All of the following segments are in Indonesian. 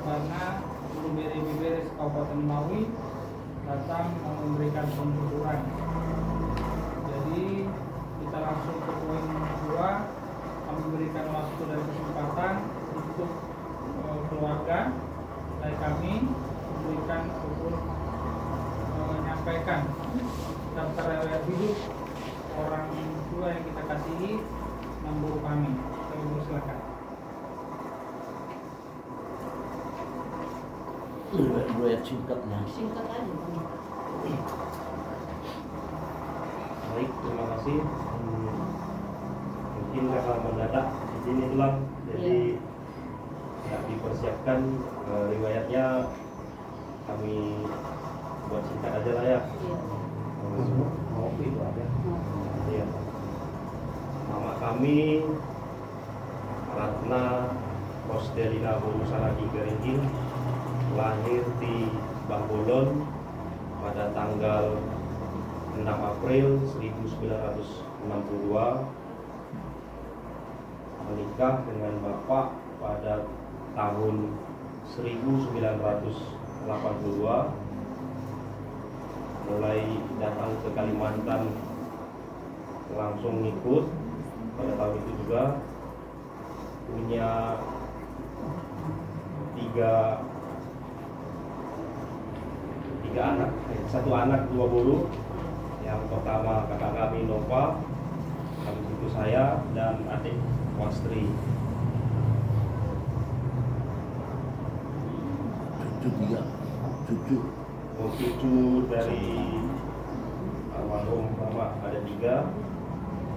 Sabana Bibir Kabupaten Ngawi datang memberikan penuturan. Jadi kita langsung ke poin 2. Kami berikan waktu dan kesempatan untuk keluarga dari kami memberikan ataupun menyampaikan daftar riwayat hidup orang tua yang kita kasihi dan guru kami. Kami silakan. Riwayat singkatnya. Singkat aja. Baik, terima kasih. Mungkin karena mendadak di sini ulang, jadi tidak dipersiapkan riwayatnya, kami buat singkat aja lah ya. Mau itu aja. Ya. Nama kami Ratna Rosdelina Borusalagi Keringin, lahir di Bangbolon pada tanggal 6 April 1962, menikah dengan bapak pada tahun 1982, mulai datang ke Kalimantan langsung ngikut pada tahun itu juga, punya tiga anak, satu anak dua buru. Yang pertama kakak kami Nova, habis itu saya dan adik Wastri. Cucu dari almarhum bapak ada 3,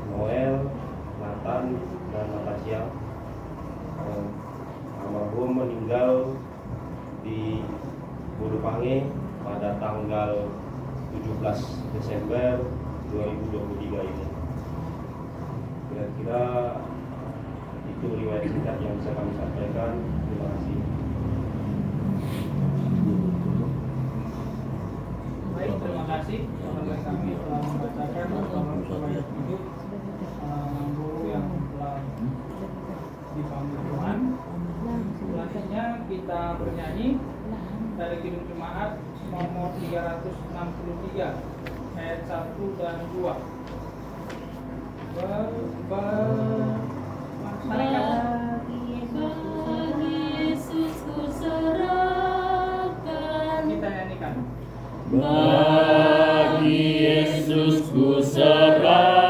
Noel, Nathan, dan Natasha. Almarhum meninggal di Bulupange pada tanggal 17 Desember 2023 ini. Kira-kira itu riwayat singkat yang bisa kami sampaikan. Terima kasih. Baik, terima kasih kepada kami telah membacakan laporan riwayat hidup guru yang telah dipanggil Tuhan. Selanjutnya kita bernyanyi dari Kidung Jemaat nomor 363 ayat 1 dan 2. Yesus ku serahkan. Kita nyanyikan. Bagi Yesus ku serahkan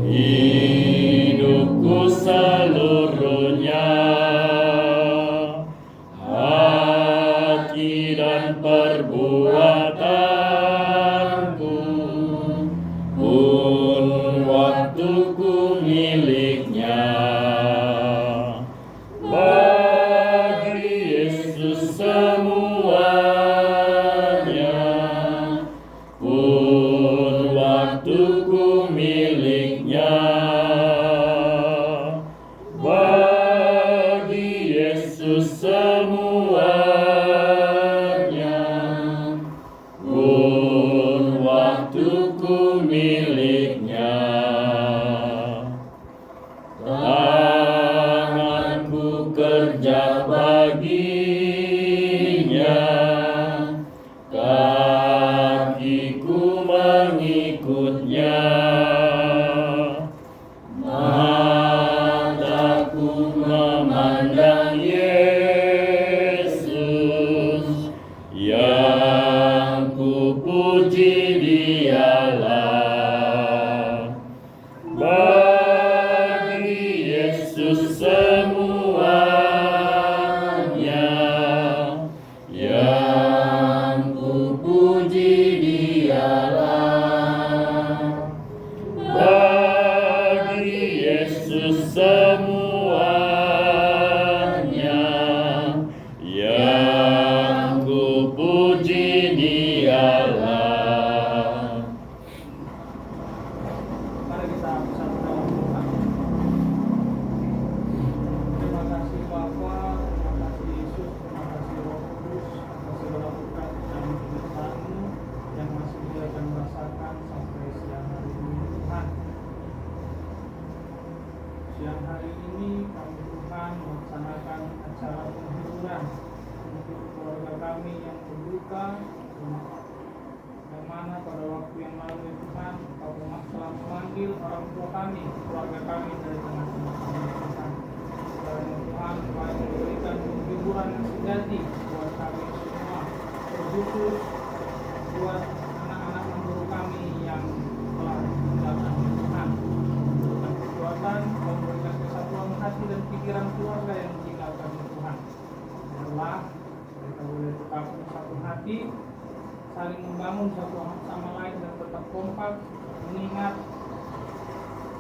hidupku seluruhnya, hati dan perbuatanku, pun waktuku miliknya. Bagi Yesus semuanya, pun waktuku miliknya. Bagi Yesus semuanya, pun waktuku miliknya. Tanganku kerja baginya, kakiku mengikutnya, mataku memandang Yesus, yang ku puji Dialah. Bagi Yesus semuanya, yang ku puji Dialah. Bagi Yesus semuanya, yang ku puji Dialah. Mari kita bersatu dalam doa. mana pada waktu yang lalu ya Tuhan, Engkau telah memanggil orang tua kami, keluarga kami dari tengah-tengah kami Tuhan. Karena Tuhan Engkau memberikan hiburan yang sejati buat kami semua, terkhusus buat anak-anak guru kami yang telah meninggalkan Tuhan. Dengan kekuatan, Engkau memberikan kesatuan hati dan pikiran keluarga yang meninggalkan Tuhan. Biarlah mereka boleh tetap bersatu hati, saling membangun satu sama lain dan tetap kompak mengingat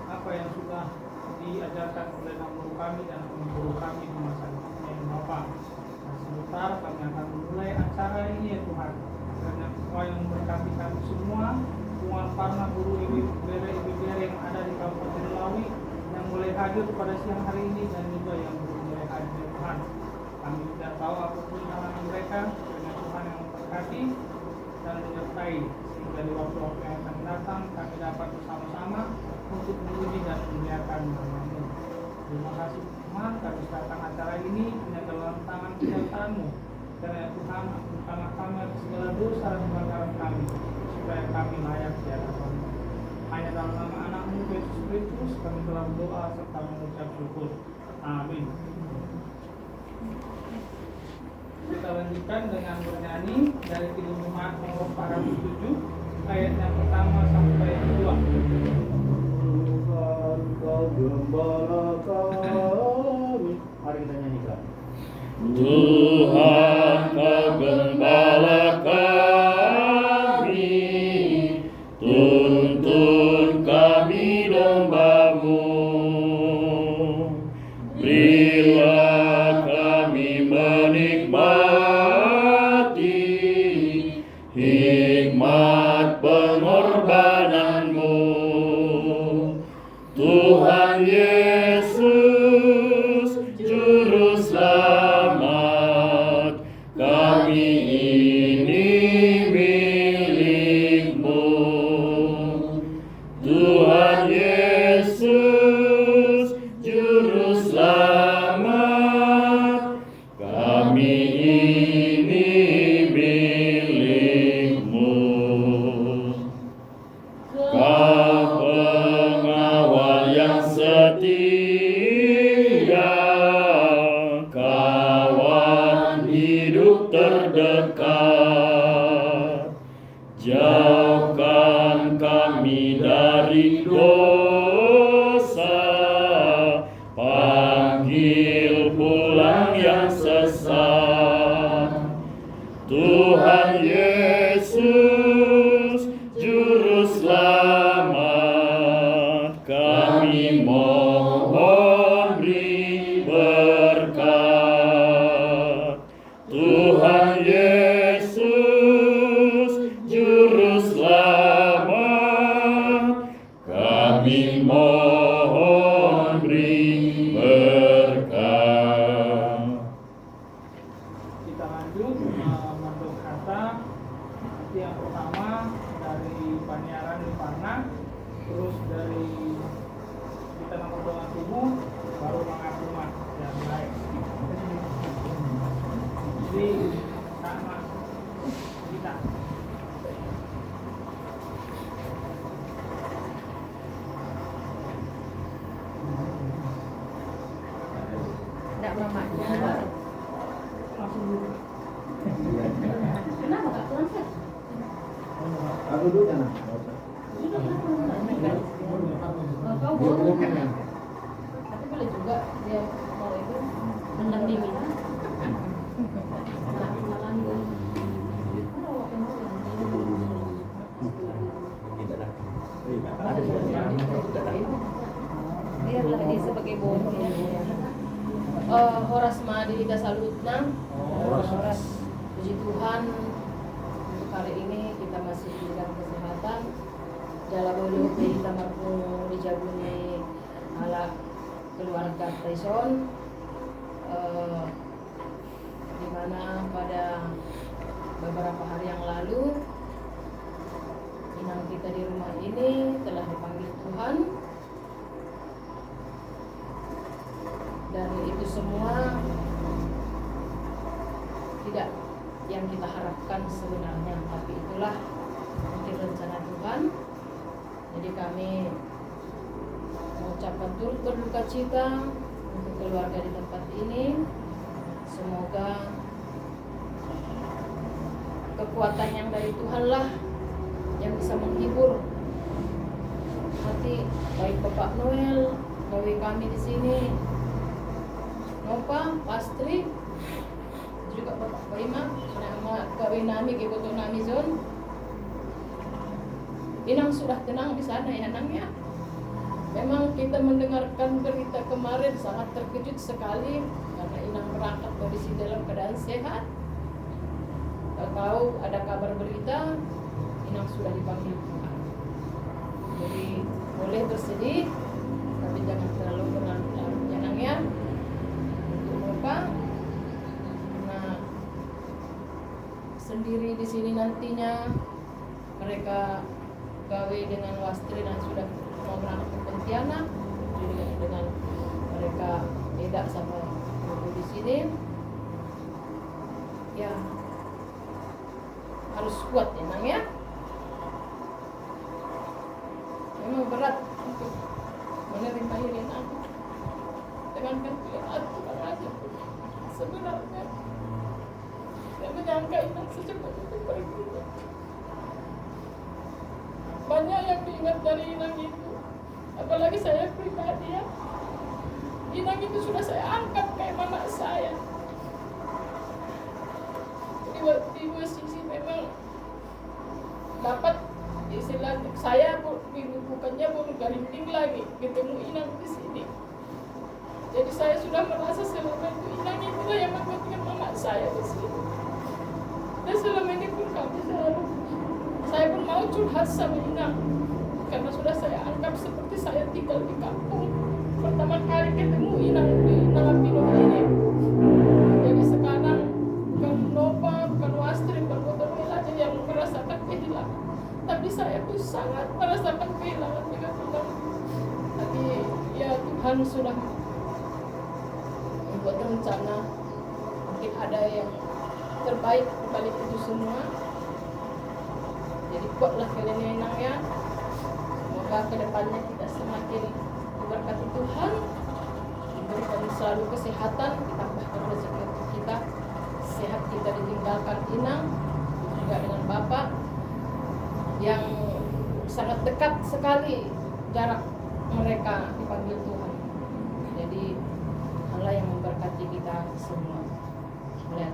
apa yang sudah diajarkan oleh guru kami dan guru kami di masa yang Bapak. Nah, sebentar kami akan memulai acara ini ya Tuhan. Karena Engkau yang memberkati kami semua, Tuhan karena guru ibu yang ada di Kabupaten Lawi yang boleh hadir pada siang hari ini dan juga yang belum boleh hadir ya Tuhan. Kami tidak tahu apapun halangan mereka, karena Tuhan yang memberkati dan menyertai sehingga di waktu-waktu yang akan datang kami dapat bersama-sama untuk memuji dan memuliakan nama-Mu. Terima kasih Tuhan, kami serahkan acara ini hanya dalam tangan kejataan-Mu. Karena Tuhan, ampunilah kami atas segala dosa dan pelanggaran kami, supaya kami layak di hadapan-Mu. Hanya dalam nama anak-Mu Yesus Kristus kami telah berdoa serta mengucap syukur. Amin. Kita lanjutkan dengan bernyanyi dari Kidung Jemaat nomor 407 ayat yang pertama sampai yang kedua. Tuhan Kau gembala kami. Mari kita nyanyikan. Tuhan Kau gembala kami, tuntun kami domba-Mu. Berilah kami menikmati hikmat pengorbanan-Mu. Tuhan Yesus, Juru Selamat, kami ini milik-Mu. Tuhan Yesus, Juru Selamat, kami ini milik-Mu. Kau pengawal yang setia, kawan hidup terdekat. Jauhkan kami dari dosa, panggil pulang yang sesat. Tuhan Yesus, Juru Selamat, kami mohon beri berkat. Tuhan Yesus, Juru Selamat, kami mohon beri berkat. Kita lanjut mandor kata. Nanti yang pertama dari Panyaran di Parna, terus dari kita nomor doa tubuh, baru mengakumat dan lain. Jadi sama kita. Tidak mamanya. Langsung dulu. Kenapa Kak? Langsung. Aku dulu kan. Kau boleh. Tapi boleh juga dia mau itu mendem di mina. Biarlah dia sebagai bohong ya. Horas Madhika Salutna. Horas. Puji Tuhan, untuk hari ini kita masih diberikan kesehatan. Dalam bodoh kita mampu dijabuni ala keluarga Tyson, di mana pada beberapa hari yang lalu inang kita di rumah ini telah dipanggil Tuhan. Dan itu semua tidak yang kita harapkan sebenarnya, tapi itulah mungkin rencana Tuhan. Jadi kami mengucapkan turut berduka cita untuk keluarga di tempat ini. Semoga kekuatan yang dari Tuhan lah yang bisa menghibur hati baik Bapak Noel, gawe kami di sini, Nova, Pastri, juga Bapak Prima, nama gawe nami, kebutuh nami Zon. Inang sudah tenang di sana ya Nang ya. Memang kita mendengarkan berita kemarin sangat terkejut sekali karena Inang berangkat dari sini dalam keadaan sehat. Tahu ada kabar berita Inang sudah dipanggil Tuhan. Jadi boleh bersedih, tapi jangan terlalu berlarut-larut ya Nang ya. Untuk apa? Nah, sendiri di sini nantinya mereka gawe dengan Wastri dan sudah mau berangkat ke Pontianak, jadi dengan mereka beda sama ibu di sini, ya harus kuat ya Nang ya. Memang berat untuk menerima ini Nang, dengan kepikiran Tuhan aja. Sebenarnya saya menyangka Inang secepat itu pergi. Banyak yang diingat dari Inang itu, apalagi saya pribadi ya. Inang itu sudah saya anggap kayak mama saya. Di dua sisi memang dapat istilah saya bukannya baru garinding lagi ketemu Inang di sini. Jadi saya sudah merasa selama itu Inang itulah yang membuatkan mama saya di sini. Dan selama ini pun kami selalu, saya pun mau curhat sama Inang karena sudah saya anggap seperti saya tinggal di kampung. Pertama kali ketemu Inang di Nangapino ini. Jadi sekarang bukan Nova, bukan Wastri, bukan Botorwil aja yang merasakan kehilangan, tapi saya pun sangat merasakan kehilangan dengan Inang. Tapi ya Tuhan sudah membuat rencana, mungkin ada yang terbaik di balik itu semua. Jadi kuatlah kalian ya Inang ya. Semoga kedepannya kita semakin diberkati Tuhan, diberikan selalu kesehatan, ditambahkan rezeki untuk kita, sehat kita ditinggalkan Inang, juga dengan Bapak yang sangat dekat sekali jarak mereka dipanggil Tuhan. Jadi Allah yang memberkati kita semua. Melihat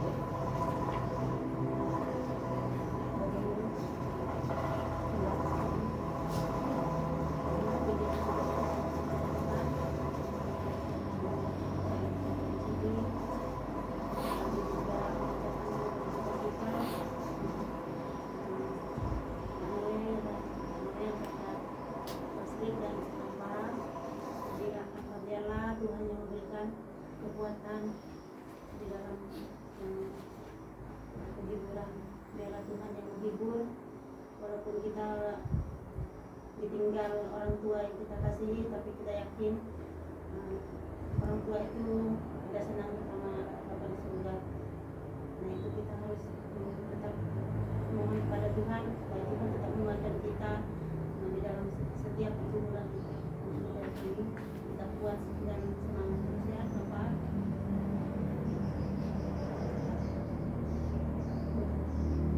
Tuhan yang memberikan kekuatan di dalam kehiburan, biarlah Tuhan yang menghibur walaupun kita ditinggal orang tua yang kita kasihi, tapi kita yakin orang tua itu tidak senang sama Bapa di surga. Nah itu kita harus tetap mohon kepada Tuhan supaya Tuhan tetap menguatkan kita di dalam setiap pergumulan kita. Kita kuat dan semangat terus ya Bapak.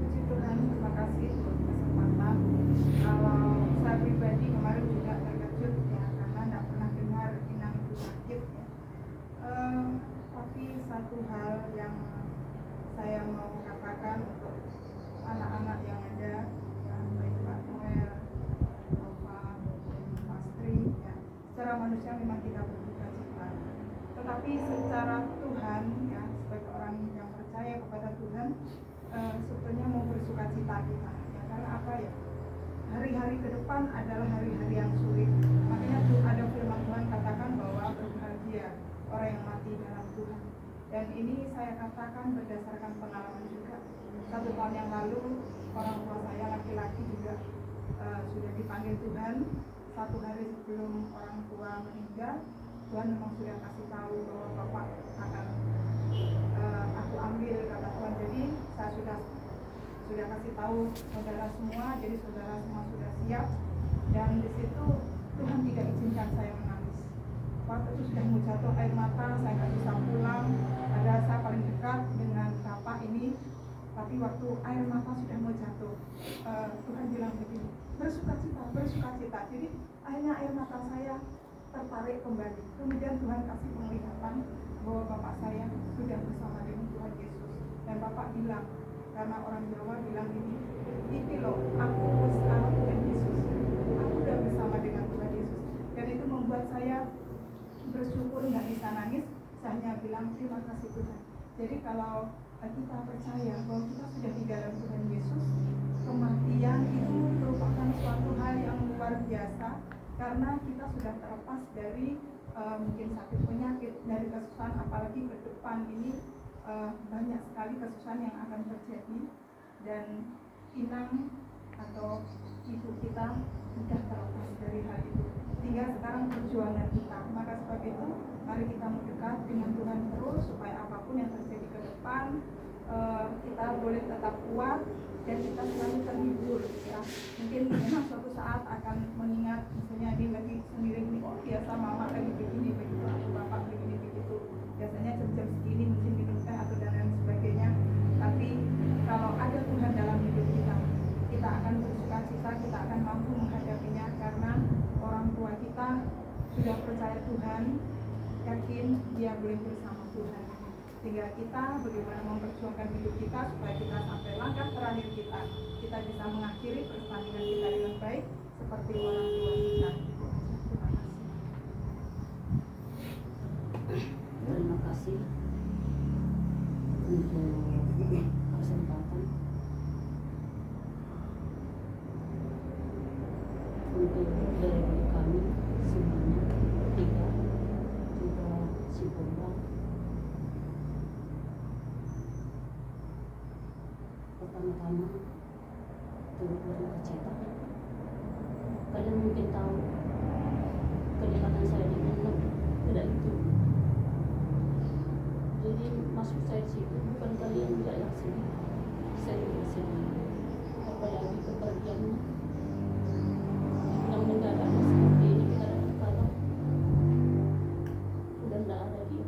Puji Tuhan, terima kasih untuk kesempatan. Kalau saya pribadi kemarin juga terkejut ya, karena tidak pernah dengar Inang itu sakit ya. Tapi satu hal yang saya mau katakan untuk anak-anak yang ada, ya, baik Pak Noel, Bapak Pastri, ya, secara manusia memang kita berduka cita. Tetapi secara Tuhan, ya, sebagai orang yang percaya kepada Tuhan, sebetulnya mau bersuka cita kita, ya, karena apa ya? Hari-hari ke depan adalah hari-hari yang sulit. Makanya ada firman Tuhan katakan bahwa berbahagia orang yang mati dalam Tuhan. Dan ini saya katakan berdasarkan pengalaman juga. 1 tahun yang lalu orang tua saya laki-laki juga sudah dipanggil Tuhan. 1 hari sebelum orang tua meninggal, Tuhan memang sudah kasih tahu bahwa Bapak akan aku ambil, kata Tuhan. Jadi saya sudah kasih kasih tahu saudara semua, jadi saudara semua sudah siap. Dan di situ Tuhan tidak izinkan saya menangis. Waktu itu sudah mau jatuh air mata, saya nggak bisa pulang. Ada saya paling dekat dengan bapak ini, tapi waktu air mata sudah mau jatuh, Tuhan bilang begini, bersukacita, bersukacita. Jadi akhirnya air mata saya tertarik kembali. Kemudian Tuhan kasih penglihatan bahwa bapak saya sudah bersama dengan Tuhan Yesus. Dan bapak bilang, karena orang Jawa bilang ini loh, aku bersama Tuhan Yesus, aku sudah bersama dengan Tuhan Yesus. Dan itu membuat saya bersyukur, nggak bisa nangis, saya hanya bilang terima kasih Tuhan. Jadi kalau kita percaya bahwa kita sudah di dalam Tuhan Yesus, kematian itu merupakan suatu hal yang luar biasa, karena kita sudah terlepas dari mungkin sakit penyakit, dari kesusahan, apalagi ke depan ini banyak sekali kesusahan yang akan terjadi. Dan inang atau ibu kita sudah terlepas dari hal itu. Tinggal sekarang perjuangan kita. Maka sebab itu mari kita mendekat dengan Tuhan terus, supaya apapun yang terjadi ke depan kita boleh tetap kuat dan kita selalu terhibur ya. Mungkin memang suatu saat akan mengingat, misalnya dia lagi sendiri ini, oh biasa mama lagi begini begitu, atau bapak begini begitu, biasanya jam-jam segini mungkin minum teh atau dan lain sebagainya. Tapi kalau ada Tuhan dalam hidup kita, kita akan bersukacita, kita akan mampu menghadapinya, karena orang tua kita sudah percaya Tuhan, yakin dia boleh bersama Tuhan. Tinggal kita bagaimana memperjuangkan hidup kita supaya kita sampai langkah terakhir kita bisa mengakhiri pertandingan kita dengan baik seperti orang tua kita. Terima kasih untuk kesempatan untuk dari kami semuanya, tiga juga si Bambang. Pertama-tama turut berduka cita. Kalian mungkin tahu kedekatan saya dengan Nok tidak itu. Jadi masuk saya situ bukan kalian tidak yang sedih, saya juga sedih. Apalagi kepergiannya yang mendadak seperti ini, kita dapat kabar udah tidak ada dia.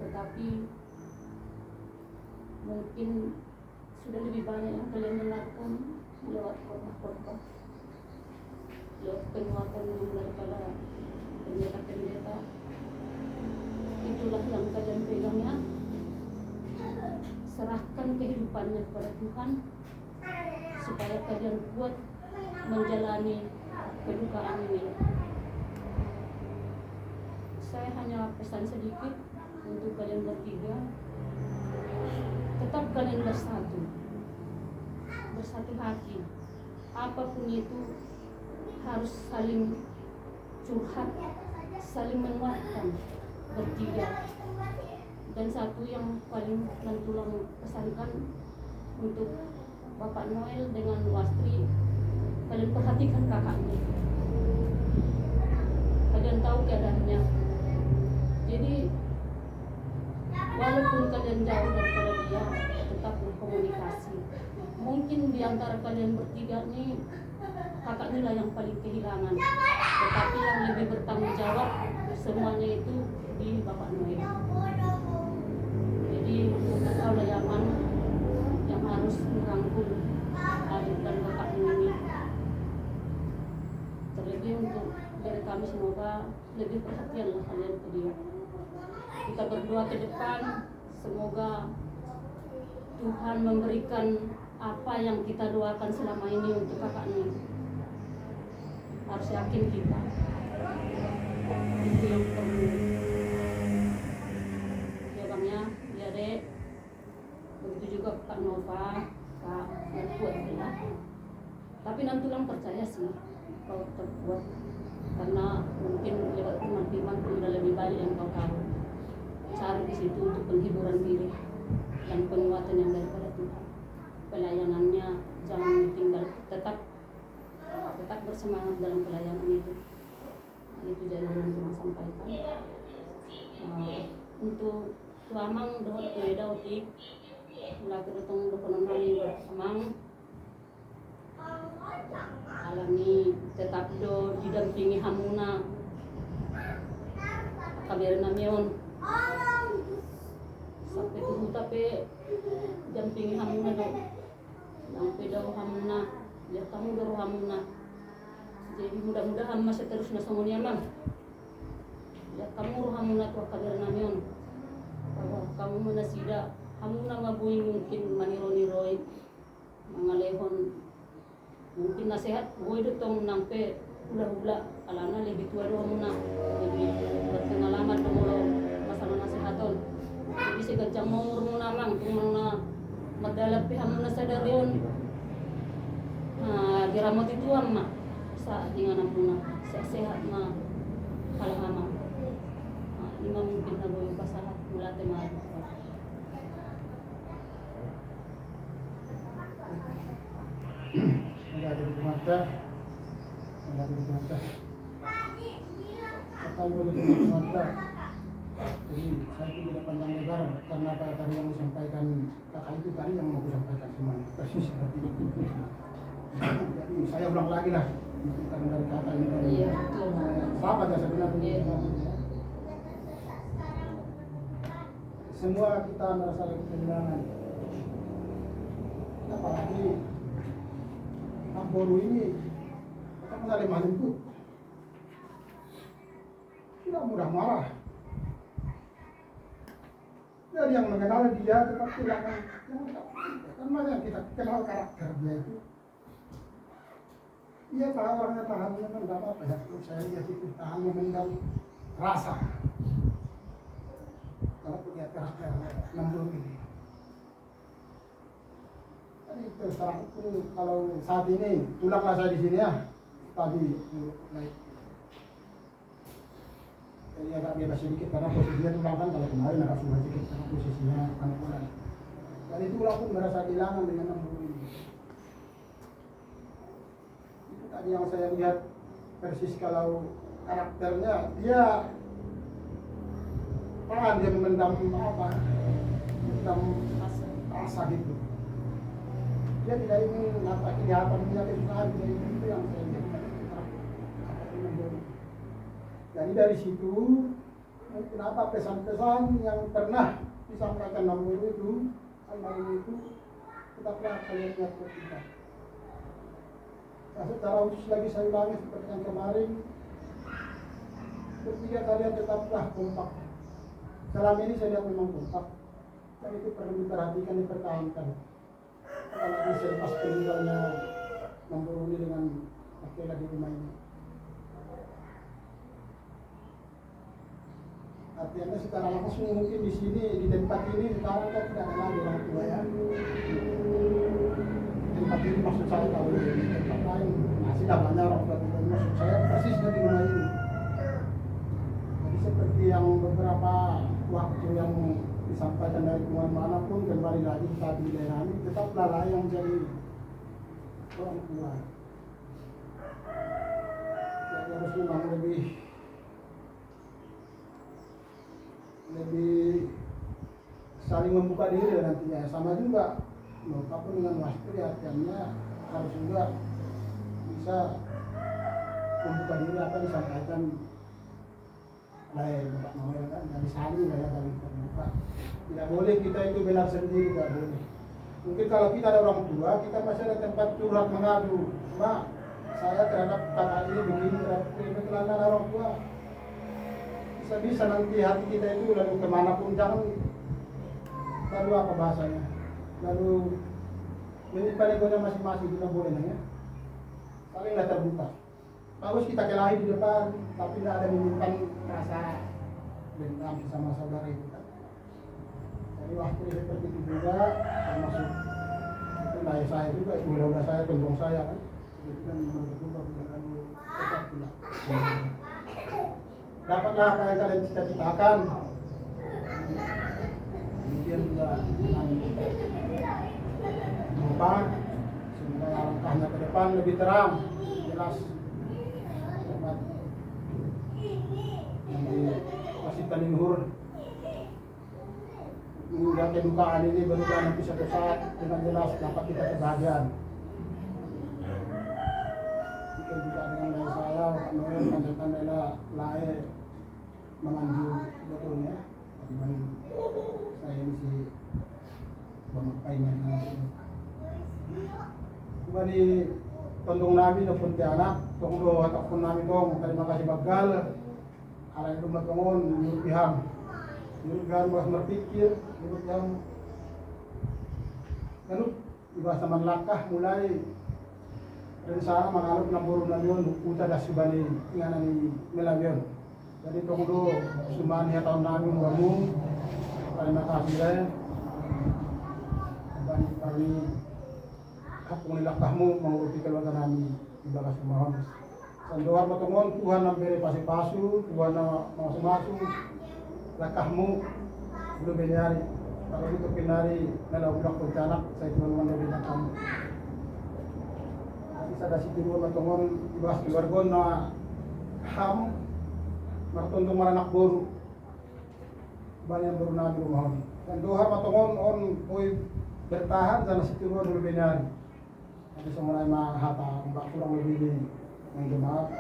Tetapi mungkin sudah lebih banyak yang kalian dengarkan lewat khotbah-khotbah, lewat penguatan yang daripada pendeta-pendeta. Itulah yang kalian pegang ya. Serahkan kehidupannya kepada Tuhan supaya kalian kuat menjalani kedukaan ini. Saya hanya pesan sedikit untuk kalian bertiga. Tetap kalian bersatu hati. Apapun itu harus saling curhat, saling menguatkan bertiga. Dan satu yang paling tulang pesankan untuk Bapak Noel dengan Wastri, kalian perhatikan kakaknya. Kalian tahu keadaannya. Jadi walaupun kalian jauh daripada dia, tetap berkomunikasi. Mungkin di antara kalian bertiga nih, kakaknya lah yang paling kehilangan. Tetapi yang lebih bertanggung jawab semuanya itu di Bapak Noel. Jadi kau lah yang harus merangkul adik dan kakaknya ini. Terlebih untuk dari kami, semoga lebih perhatianlah kalian ke dia. Kita berdoa ke depan, semoga Tuhan memberikan apa yang kita doakan selama ini untuk kakaknya. Harus yakin kita. Itu yang perlu. Ya Bang ya, ya Dek. Begitu juga Kak Nova, Kak Kuat ya. Tapi nantulang percaya sih kau terkuat, karena mungkin lewat firman-firman pun udah lebih banyak yang kau tahu. Cari di situ untuk penghiburan diri dan penguatan yang daripada Tuhan. Pelayanannya jangan ditinggal, tetap bersemangat dalam pelayanan itu. Nah, itu jadi yang Tuhan sampaikan. Untuk Tuamang Dautik mula kerutong dukunan kami amang alami tetap do didampingi hamuna kabirin namion sampai tuh tapi dampingi hamuna do sampai do hamuna ya kamu do hamuna jadi mudah-mudahan masih terus nasomonia mang ya kamu hamuna tuh kabirin namion bahwa kamu menasida hamuna mabuing mungkin maniro-niroi mangalehon mungkin nasihat gue tong nampe ulah-ulah alana lebih tua doang muna lebih berpengalaman dong masalah nasihaton jadi segancang mau muna mang muna magdalap pihak muna sadarion nah diramot itu ama sa dengan muna sehat ma kalahama lima mungkin na gue pasahat mula tema Ada di mata, kalau di mata, jadi saya tidak pandang lebar karena apa tadi yang disampaikan kakak itu tadi yang mau disampaikan semuanya persis seperti itu. Jadi saya ulang lagi lah, karena dari kakak ini dari siapa aja sebenarnya. Semua kita merasa kehilangan, apalagi Boru ini kita saling menjemput, tidak mudah marah. Jadi yang mengenal dia tetap kehilangan, kan banyak kita kenal karakter dia itu. Ia tahu orangnya tahannya kan tidak apa-apa ya. Saya lihat itu tahan memendam rasa. Kalau punya karakter 60 ini. Terus terang itu kalau saat ini tulanglah saya di sini ya tadi naik jadi agak bebas sedikit karena posisinya tulang kan kalau kemarin agak susah sedikit karena posisinya kanan dan itu tulang pun merasa kehilangan dengan 60 ini itu tadi yang saya lihat persis kalau karakternya dia tahan dia memendam apa memendam rasa gitu. Dia tidak ingin apa kelihatan punya kesusahan itu yang saya lihat. Jadi dari situ kenapa pesan-pesan yang pernah disampaikan Namuru itu almarhum itu tetaplah kalian ingat kita. Nah, secara khusus lagi saya ulangi seperti yang kemarin bertiga kalian tetaplah kompak. Selama ini saya lihat memang kompak dan itu perlu diperhatikan dipertahankan. Kalau bisa lepas peninggalnya memburuni dengan Akela di rumah ini. Artinya secara langsung mungkin di sini di tempat ini sekarang kan tidak ada lagi orang tua ya. Tempat ini maksud saya kalau di tempat lain masih tak banyak orang tua kita maksud saya persis di rumah ini. Jadi seperti yang beberapa waktu yang disampaikan dari lingkungan manapun kembali lagi saat di daerah ini tetaplah lah yang jadi orang tua. Jadi harus memang lebih saling membuka diri nantinya. Sama juga apapun dengan wastri artinya harus juga bisa membuka diri apa disampaikan oleh Bapak Noel kan dari saling ya dari terbuka. Tidak boleh kita itu benar sendiri, tidak boleh. Mungkin kalau kita ada orang tua, kita masih ada tempat curhat mengadu. Mak, saya terhadap kakak ini begini, terhadap ada orang tua. Bisa-bisa nanti hati kita itu lalu kemanapun, jangan lalu apa bahasanya, lalu menyimpan egonya masing-masing, kita boleh ya. Salinglah terbuka. Bagus kita kelahi di depan, tapi tidak ada menyimpan rasa dendam sama saudara itu kan. Jadi waktu seperti itu juga termasuk itu dari saya juga, itu udah saya, gendong saya kan. Itu kan berubah dengan tetap pula. Dapatlah apa yang kalian cita-citakan. Kemudian juga dengan berubah sehingga langkahnya ke depan lebih terang, jelas. Yang di Wasit Luhur meninggal kedukaan ini berubah nanti suatu saat dengan jelas dapat kita kebahagiaan. Mungkin juga dengan dari saya, Pak Noel, tanda-tanda lain menganjur betulnya. Tapi saya ini si pemainnya. Cuma di tondong nabi na punti anak, tunggu ataupun nabi tong, terima kasih bagal. Alay itu matungon, nyurupiham. Nyurupiham bahas berpikir, nyurupiham. Kanut, ibas naman lakah mulai rencana mangalap ng burong na yun, uta na subani nga na ni Melagyon. Jadi tunggu sumani tahun namin warung, terima kasih rin. Bani kami hakong nilakahmu menguruti keluarga namin ibagas kumahon. Sandohan matungon Tuhan ang beri pasipasu, Tuhan na masuk lakahmu belum benyari. Kalau itu pinari nalawulak pagkanak sa Tuhan manawin na kamu. Isa da si Tuhan matungon ibagas keluarga na ham martundong maranak buru. Bani ang buru namin kumahon. Sandohan matungon on po'y bertahan sana si Tuhan belum benyari. Jadi semua mahata, mbak kurang lebih ng jemaat.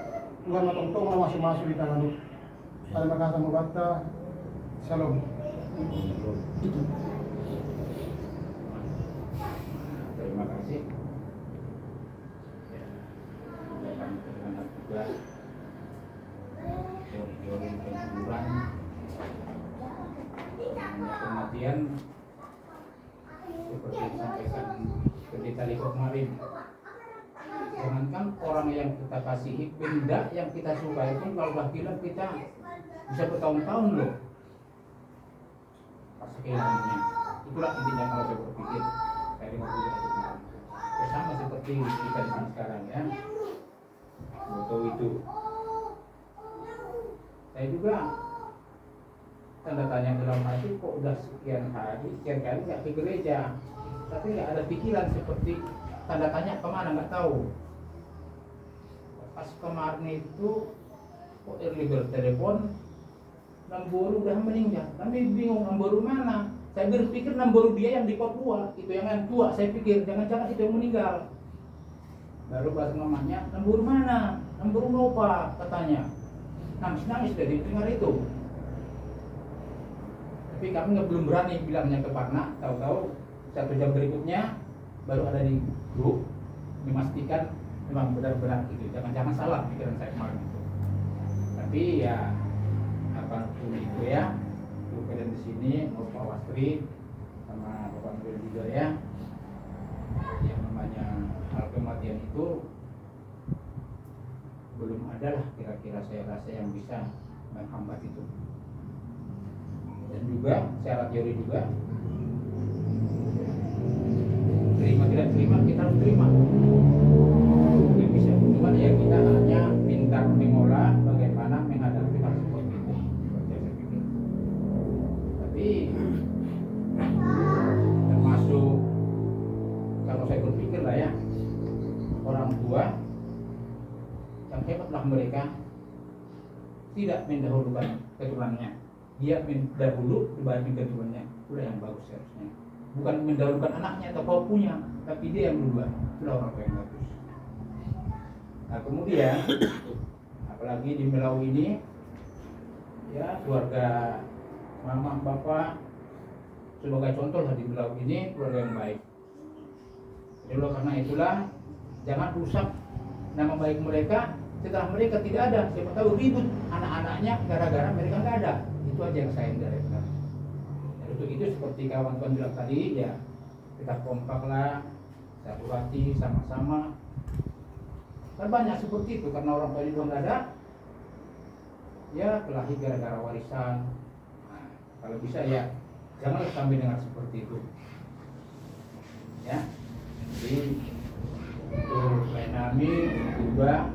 Tuhan matungtong na masuk-masuk di tangan itu. Terima kasih membaca. Shalom. Terima kasih. Akan terhadap juga teori-teori kejujuran, kematian seperti disampaikan Pendeta Liko kemarin. Jangankan orang yang kita kasihi, benda yang kita sukai pun kalau udah bilang kita bisa bertahun-tahun loh pas kehilangannya. Itulah intinya kalau saya berpikir dari waktu itu kemarin. Ya, sama seperti kita di sini sekarang ya. Moto itu. Saya juga tanda tanya dalam hati, kok udah sekian kali nggak ke gereja, tapi nggak ada pikiran seperti tanda tanya kemana nggak tahu. Pas kemarin itu kok early bertelepon Namboru udah meninggal, kami bingung Namboru mana. Saya berpikir Namboru dia yang di Papua, itu yang tua. Saya pikir jangan-jangan itu yang meninggal. Baru bahasa mamanya, Namboru mana? Namboru lupa katanya. Nangis-nangis dari dengar itu. Tapi kami belum berani bilangnya ke Parna. Tahu-tahu 1 jam berikutnya baru ada di grup memastikan memang benar-benar gitu. Jangan-jangan salah pikiran saya kemarin itu. Tapi ya apapun itu ya, itu kalian di sini mau Pak Wastri sama Bapak Nuril juga ya. Yang namanya hal kematian itu belum ada lah kira-kira saya rasa yang bisa menghambat itu. Dan juga secara teori juga terima tidak terima kita harus terima. Mungkin bisa, cuma ya kita hanya pintar mengolah bagaimana menghadapi hal seperti itu. Tapi termasuk kalau saya berpikir lah ya, orang tua yang hebatlah mereka tidak mendahulukan keturunannya, dia mendahulu dibanding keturunannya, itulah yang bagus seharusnya. Bukan mendahulukan anaknya atau kau punya, tapi dia yang duluan, itulah orang tua yang bagus. Nah kemudian apalagi di Melau ini ya, keluarga mama bapak sebagai contoh lah di Melau ini keluarga yang baik. Jadi karena itulah jangan rusak nama baik mereka setelah mereka tidak ada. Siapa tahu ribut anak-anaknya gara-gara mereka nggak ada. Itu aja yang saya hindarkan. Dan untuk itu seperti kawan-kawan bilang tadi ya, kita kompaklah, satu hati sama-sama. Kan banyak seperti itu karena orang tua juga nggak ada, ya kelahi gara-gara warisan. Nah, kalau bisa ya jangan sampai dengan seperti itu. Ya, jadi untuk nami juga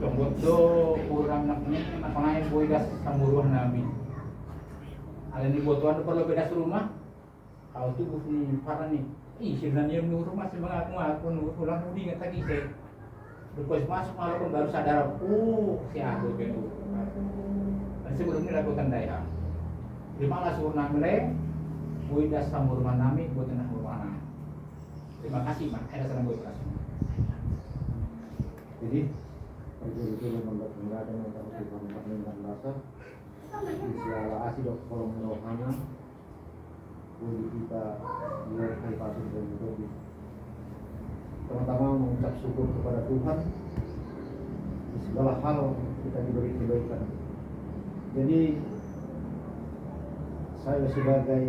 contoh do kurang naknya nak lain boidas samburuh nami. Ada ni buatuan perlu beda rumah. Kalau tu bukan parah nih. Sebenarnya menurut rumah sih mengaku pulang mudi nggak tadi saya. Berkuas masuk malam baru sadar, si aku itu. Dan sebelumnya lakukan daya. Terima kasih suruh namile, Buida sambur manami buat tenang berwarna. Terima kasih Pak. Ada salam buat kelas. Jadi betul-betul membuat enggak ada yang tahu Tuhan dengan rasa segala asidok kolom rohana boleh kita lihat dari pasir dan lebih. Pertama mengucap syukur kepada Tuhan di segala hal kita diberi kebaikan. Jadi saya sebagai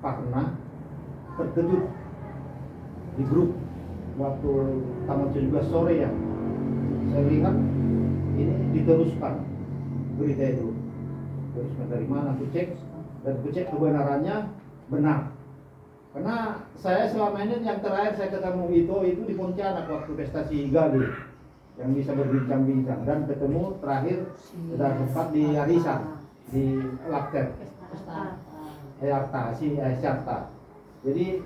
partner terkejut di grup waktu tanggal 17 sore ya, saya lihat ini diteruskan berita itu. Terus dari mana aku cek dan aku cek kebenarannya benar. Karena saya selama ini yang terakhir saya ketemu itu di Pontianak waktu pesta Gali yang bisa berbincang-bincang, dan ketemu terakhir sudah sempat di Arisan di Lakter Syarta. Jadi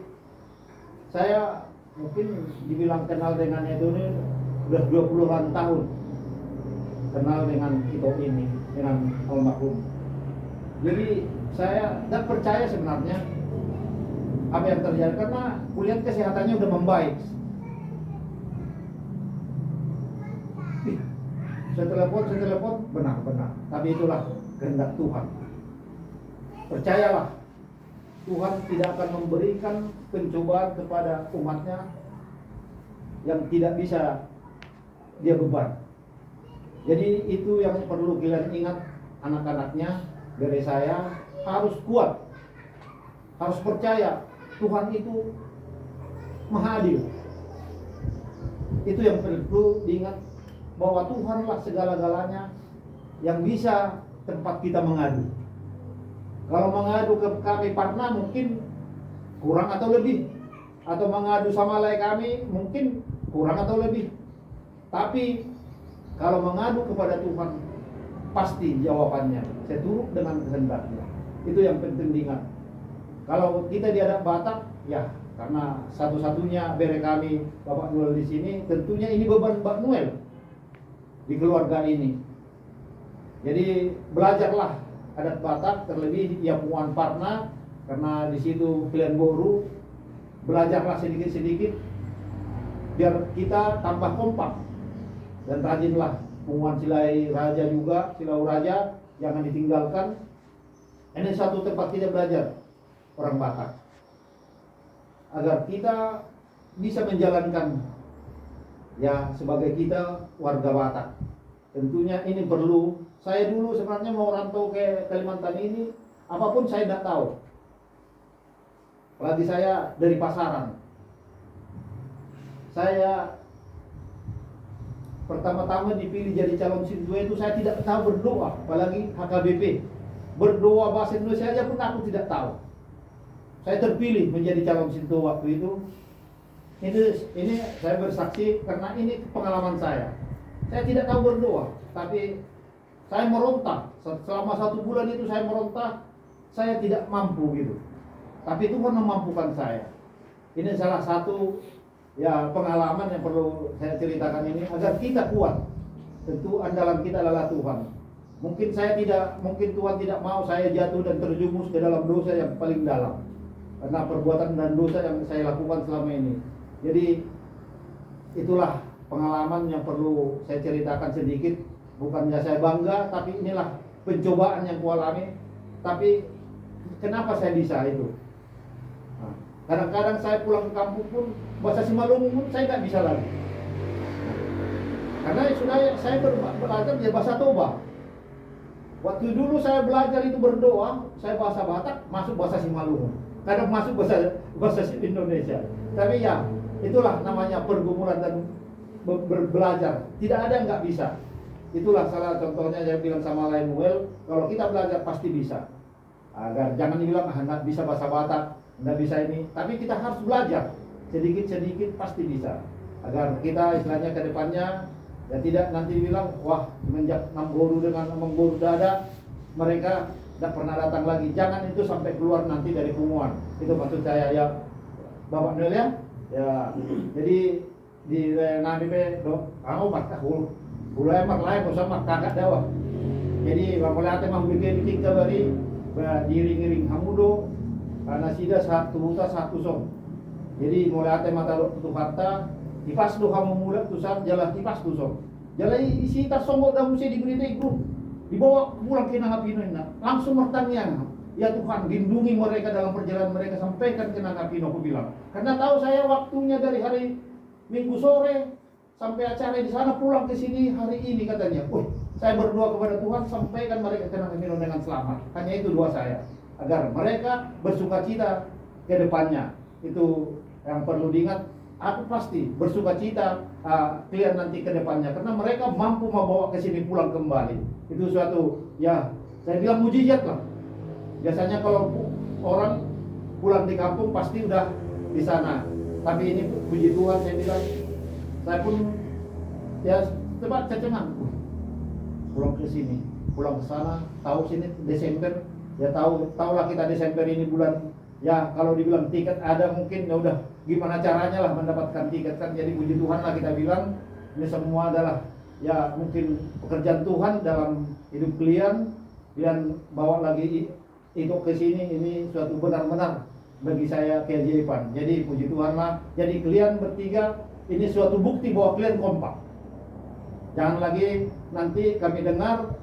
saya mungkin dibilang kenal dengan itu ini udah 20-an tahun kenal dengan itu ini, dengan almarhum. Jadi saya tidak percaya sebenarnya apa yang terjadi, karena kulihat kesehatannya udah membaik. Saya telepon benar, tapi itulah kehendak Tuhan. Percayalah, Tuhan tidak akan memberikan pencobaan kepada umatnya yang tidak bisa dia beban. Jadi itu yang perlu kalian ingat, anak-anaknya dari saya harus kuat, harus percaya Tuhan itu maha adil. Itu yang perlu diingat, bahwa Tuhanlah segala-galanya yang bisa tempat kita mengadu. Kalau mengadu ke kami partner mungkin kurang atau lebih, atau mengadu sama lain kami mungkin kurang atau lebih. Tapi kalau mengadu kepada Tuhan pasti jawabannya seturut dengan kehendaknya. Itu yang penting diingat. Kalau kita diadap Batak, ya karena satu-satunya bere kami Bapak Noel di sini, tentunya ini beban Bapak Noel di keluarga ini. Jadi belajarlah adat Batak, terlebih ya Puan Parna, karena di situ pilihan Boru. Belajarlah sedikit-sedikit biar kita tambah kompak, dan rajinlah Punguan Silai Raja juga, Silau Raja jangan ditinggalkan. Ini satu tempat kita belajar orang Batak agar kita bisa menjalankan ya sebagai kita warga Batak. Tentunya ini perlu. Saya dulu sebenarnya mau rantau ke Kalimantan ini, apapun saya tidak tahu. Apalagi saya dari pasaran. Saya pertama-tama dipilih jadi calon Sintua itu saya tidak tahu berdoa, apalagi HKBP. Berdoa bahasa Indonesia aja pun aku tidak tahu. Saya terpilih menjadi calon Sintua waktu itu. Ini saya bersaksi karena ini pengalaman saya. Saya tidak tahu berdoa, tapi saya meronta. Selama 1 bulan itu saya meronta, saya tidak mampu gitu. Tapi Tuhan memampukan saya. Ini salah satu ya pengalaman yang perlu saya ceritakan ini agar kita kuat. Tentu andalan kita adalah Tuhan. Mungkin Tuhan tidak mau saya jatuh dan terjumus ke dalam dosa yang paling dalam, karena perbuatan dan dosa yang saya lakukan selama ini. Jadi itulah pengalaman yang perlu saya ceritakan sedikit. Bukannya saya bangga, tapi inilah pencobaan yang kualami. Tapi kenapa saya bisa itu? Nah, kadang-kadang saya pulang ke kampung pun bahasa Simalungun pun saya nggak bisa lagi. Karena sudah saya belajar ya bahasa Toba. Waktu dulu saya belajar itu berdoa, saya bahasa Batak, masuk bahasa Simalungun. Kadang masuk bahasa Indonesia. Tapi ya itulah namanya pergumulan dan belajar. Tidak ada yang nggak bisa. Itulah salah contohnya saya bilang sama Noel, kalau kita belajar pasti bisa. Agar jangan dibilang nggak bisa bahasa Batak, nggak bisa ini. Tapi kita harus belajar sedikit-sedikit pasti bisa. Agar kita istilahnya ke depannya ya tidak nanti bilang wah semenjak Namboru dengan Namboru dada mereka tidak pernah datang lagi. Jangan itu sampai keluar nanti dari Punguan. Itu maksud saya ya Bapak Noel ya. Ya jadi di nanti kamu bakal Ulai mak lain bersama kakak dawa. Jadi bang mulai mah bikin kabari diiring-iring hamudo nasida satu buta satu som. Jadi mulai ate mata tu harta ipas do kamu mulat tu saat jalan ipas tu som. Jalan isi tas songo dah mesti diberita itu dibawa pulang ke Nangapino ini langsung bertanya, ya Tuhan lindungi mereka dalam perjalanan mereka sampaikan ke Nangapino, aku bilang. Karena tahu saya waktunya dari hari Minggu sore sampai acara di sana pulang ke sini hari ini katanya. Saya berdoa kepada Tuhan sampaikan mereka ke Nangapino dengan selamat. Hanya itu doa saya, agar mereka bersukacita ke depannya. Itu yang perlu diingat. Aku pasti bersukacita kalian nanti ke depannya karena mereka mampu membawa ke sini pulang kembali. Itu suatu, ya saya bilang mujizat lah. Biasanya kalau orang pulang di kampung pasti udah di sana. Tapi ini puji Tuhan, saya bilang, saya pun ya coba cacengan pulang ke sini, pulang ke sana. Tahu sini Desember, ya tahulah kita Desember ini bulan. Ya kalau dibilang tiket ada mungkin ya udah gimana caranya lah mendapatkan tiket kan. Jadi puji Tuhan lah kita bilang ini semua adalah ya mungkin pekerjaan Tuhan dalam hidup kalian bawa lagi itu ke sini. Ini suatu benar-benar bagi saya keajaiban. Jadi puji Tuhan lah. Jadi kalian bertiga ini suatu bukti bahwa kalian kompak. Jangan lagi nanti kami dengar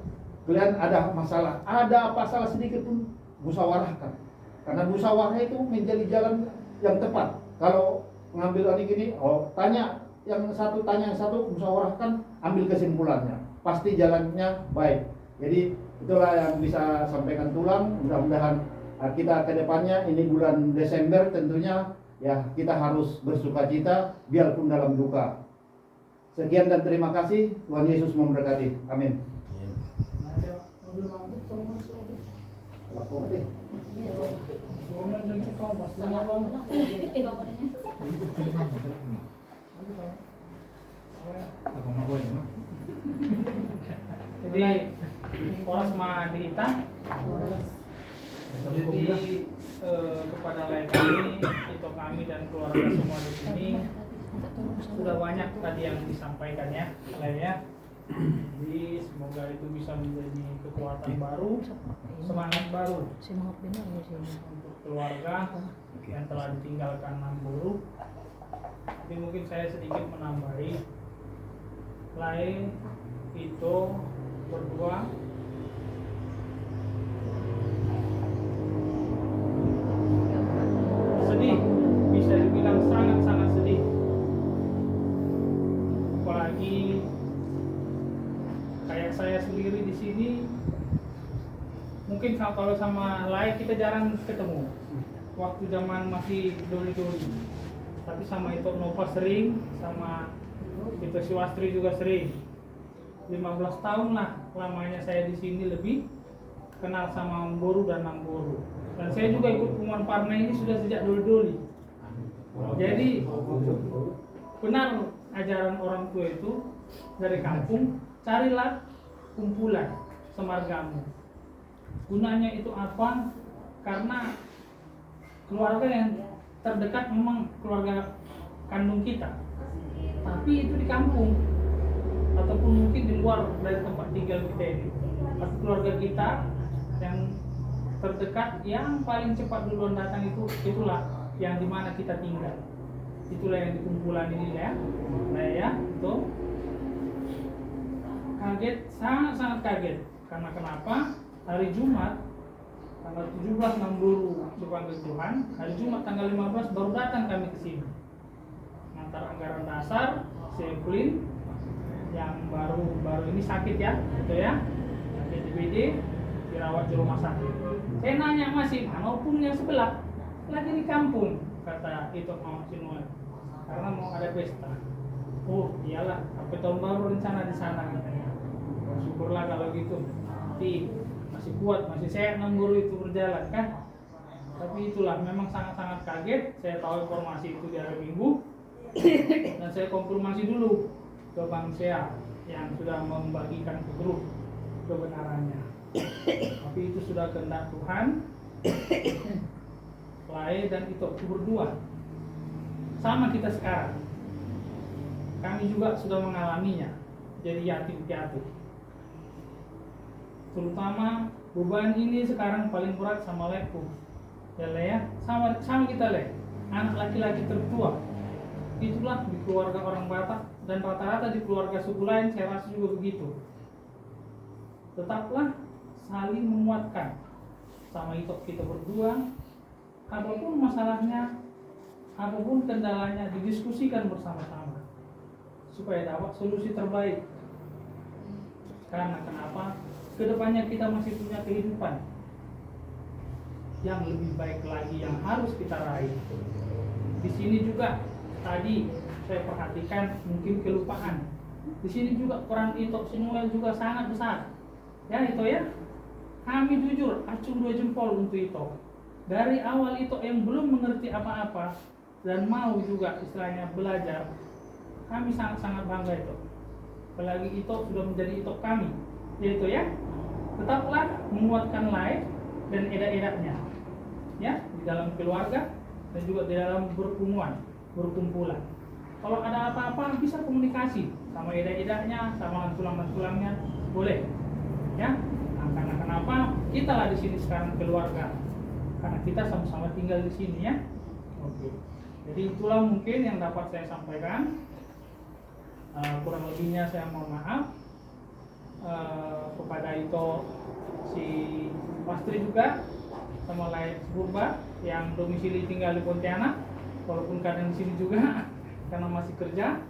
kalian ada masalah, ada apa salah sedikit pun musyawarahkan. Karena musyawarah itu menjadi jalan yang tepat. Kalau mengambil tadi gini, tanya yang satu, musyawarahkan, ambil kesimpulannya. Pasti jalannya baik. Jadi itulah yang bisa sampaikan tulang. Mudah-mudahan kita ke depannya ini bulan Desember tentunya ya kita harus bersukacita biarpun dalam duka. Sekian dan terima kasih. Tuhan Yesus memberkati. Amin. Jadi orang sama Dita. Jadi kepada lain kami dan keluarga semua di sini sudah banyak tadi yang disampaikan ya lainnya. Jadi semoga itu bisa menjadi kekuatan baru, semangat baru untuk keluarga yang telah ditinggalkan Namburu. Tapi mungkin saya sedikit menambahi, lain itu berdua sedih, bisa dibilang sangat-sangat sedih. Apalagi kayak saya sendiri di sini, mungkin kalau sama lain kita jarang ketemu. Waktu zaman masih doli-doli. Tapi sama itu Nova sering, sama itu Siwastri juga sering. 15 tahun lah lamanya saya di sini lebih kenal sama Mburu dan Namburu. Dan saya juga ikut Pumuan Parna ini sudah sejak doli-doli. Jadi benar ajaran orang tua itu dari kampung, carilah kumpulan semargamu. Gunanya itu apa? Karena keluarga yang terdekat memang keluarga kandung kita, tapi itu di kampung ataupun mungkin di luar dari tempat tinggal kita ini. Tapi keluarga kita yang terdekat yang paling cepat duluan datang itulah yang dimana kita tinggal. Itulah yang di kumpulan ini ya. Nah ya, itu kaget, sangat-sangat kaget. Karena kenapa? Hari Jumat tanggal 17 Namburu dipanggil Tuhan, hari Jumat tanggal 15 baru datang kami ke sini. Antar anggaran dasar, Seplin yang baru ini sakit ya, gitu ya. Sakit DBD, dirawat di rumah sakit. Saya nanya masih mana opung yang sebelah, lagi di kampung, kata itu Mama Sinuan. Karena mau ada pesta. Oh iyalah, sampai tahun baru rencana di sana katanya. Syukurlah kalau gitu. Nanti masih kuat, masih sehat Namburu itu berjalan kan. Tapi itulah memang sangat-sangat kaget. Saya tahu informasi itu di hari Minggu dan saya konfirmasi dulu ke Bang Sea yang sudah membagikan ke grup kebenarannya. Tapi itu sudah kehendak Tuhan. Lae dan itu berdua sama kita sekarang. Kami juga sudah mengalaminya. Jadi yatim piatu. terutama beban ini sekarang paling berat sama leku. Ya Le ya, sama kita Le, anak laki-laki tertua. Itulah di keluarga orang Batak dan rata-rata di keluarga suku lain saya rasa juga begitu. Tetaplah saling menguatkan sama itu kita berdua. Apapun masalahnya, apapun kendalanya didiskusikan bersama-sama supaya dapat solusi terbaik. Karena kenapa? Kedepannya kita masih punya kehidupan yang lebih baik lagi yang harus kita raih. Di sini juga tadi saya perhatikan mungkin kelupaan. Di sini juga peran Ito Sinuel juga sangat besar. Ya Ito ya. Kami jujur acung 2 jempol untuk Ito. Dari awal Ito yang belum mengerti apa-apa dan mau juga istilahnya belajar, kami sangat-sangat bangga Ito. Apalagi Ito sudah menjadi Ito kami. Ya Ito ya. Tetaplah menguatkan lain dan edak-edaknya. Ya, di dalam keluarga dan juga di dalam berkumpulan. Kalau ada apa-apa bisa komunikasi sama edak-edaknya, sama tulang-tulangnya, boleh. Ya, nah, karena kenapa? Kita lah di sini sekarang keluarga. Karena kita sama-sama tinggal di sini ya. Oke. Jadi itulah mungkin yang dapat saya sampaikan. Kurang lebihnya saya mohon maaf. Kepada Ito si Pastri juga sama lain Purba yang domisili tinggal di Pontianak, walaupun kadang di sini juga karena masih kerja,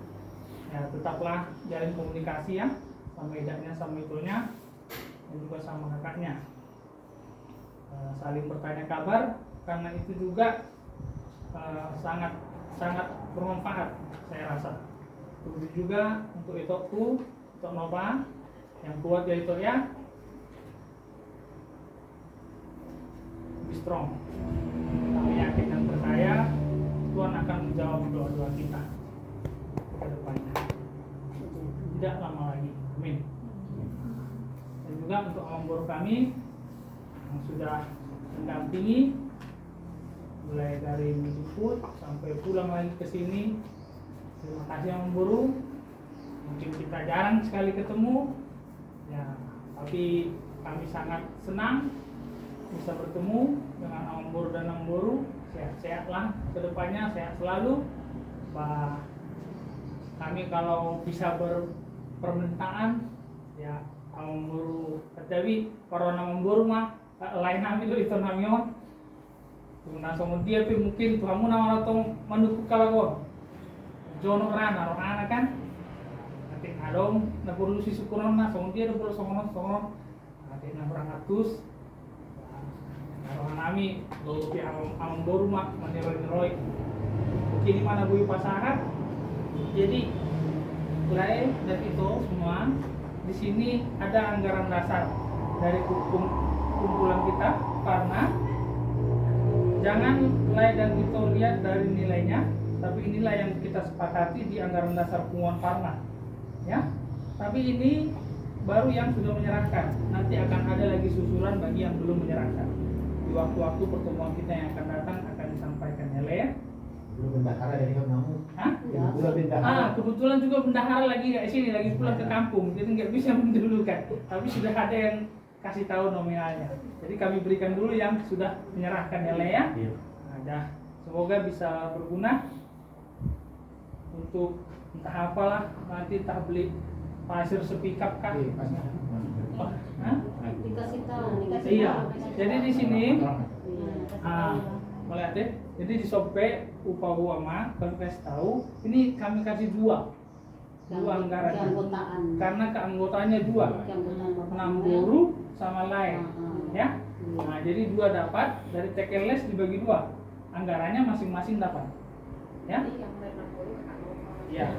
ya tetaplah jalin komunikasi ya sama edaknya, sama itunya, dan juga sama kakaknya. Saling bertanya kabar karena itu juga sangat bermanfaat saya rasa. Begitu juga untuk Itoku, untuk Nova yang kuat ya Ito ya. Strong. Kami yakin dan percaya Tuhan akan menjawab doa-doa kita ke depannya. Tidak lama lagi. Amin. Dan juga untuk Ambor kami yang sudah mendampingi mulai dari menjemput sampai pulang lagi ke sini. Terima kasih Ambor. Mungkin kita jarang sekali ketemu. Ya, tapi kami sangat senang bisa bertemu dengan Ambor dan Amboru. Sehat-sehatlah kedepannya, sehat selalu. Kami kalau bisa berpermintaan ya Amboru katawi corona Amboru mah lain kami itu namion. Tuna sama dia tapi mungkin tuhamu nama atau mendukung kalau jono rana kan. Nanti adong na perlu si syukuran na sama dia perlu sono. Nanti na berangatus. Orang kami di Ambor mak meniroi mungkin di mana bui pasaran. Jadi lain dan itu semua di sini ada anggaran dasar dari kumpulan kita, karena jangan lain dan itu lihat dari nilainya, tapi inilah yang kita sepakati di anggaran dasar Punguan Parna ya. Tapi ini baru yang sudah menyerahkan, nanti akan ada lagi susulan bagi yang belum menyerahkan. Di waktu-waktu pertemuan kita yang akan datang akan disampaikan ya Le ya. Belum bendahara dari kamu. Hah? Kebetulan juga bendahara lagi di sini, lagi pulang ke kampung, jadi nggak bisa mendulukan. Tapi sudah ada yang kasih tahu nominalnya. Jadi kami berikan dulu yang sudah menyerahkan ya Le ya. Ada. Semoga bisa berguna untuk entah apalah, nanti tak beli pasir sepikap kah? Dikasih tahu. Iya. Jadi di sini Iya. melihat deh. Jadi di Sope Upawu ama kami kasih tahu, ini kami kasih dua anggaran. Keanggotaan. Karena keanggotaannya dua. Keanggotaan Namburu sama lain. Ya. Nah, jadi dua dapat dari TKLS dibagi dua. Anggarannya masing-masing dapat. Ya. Ya.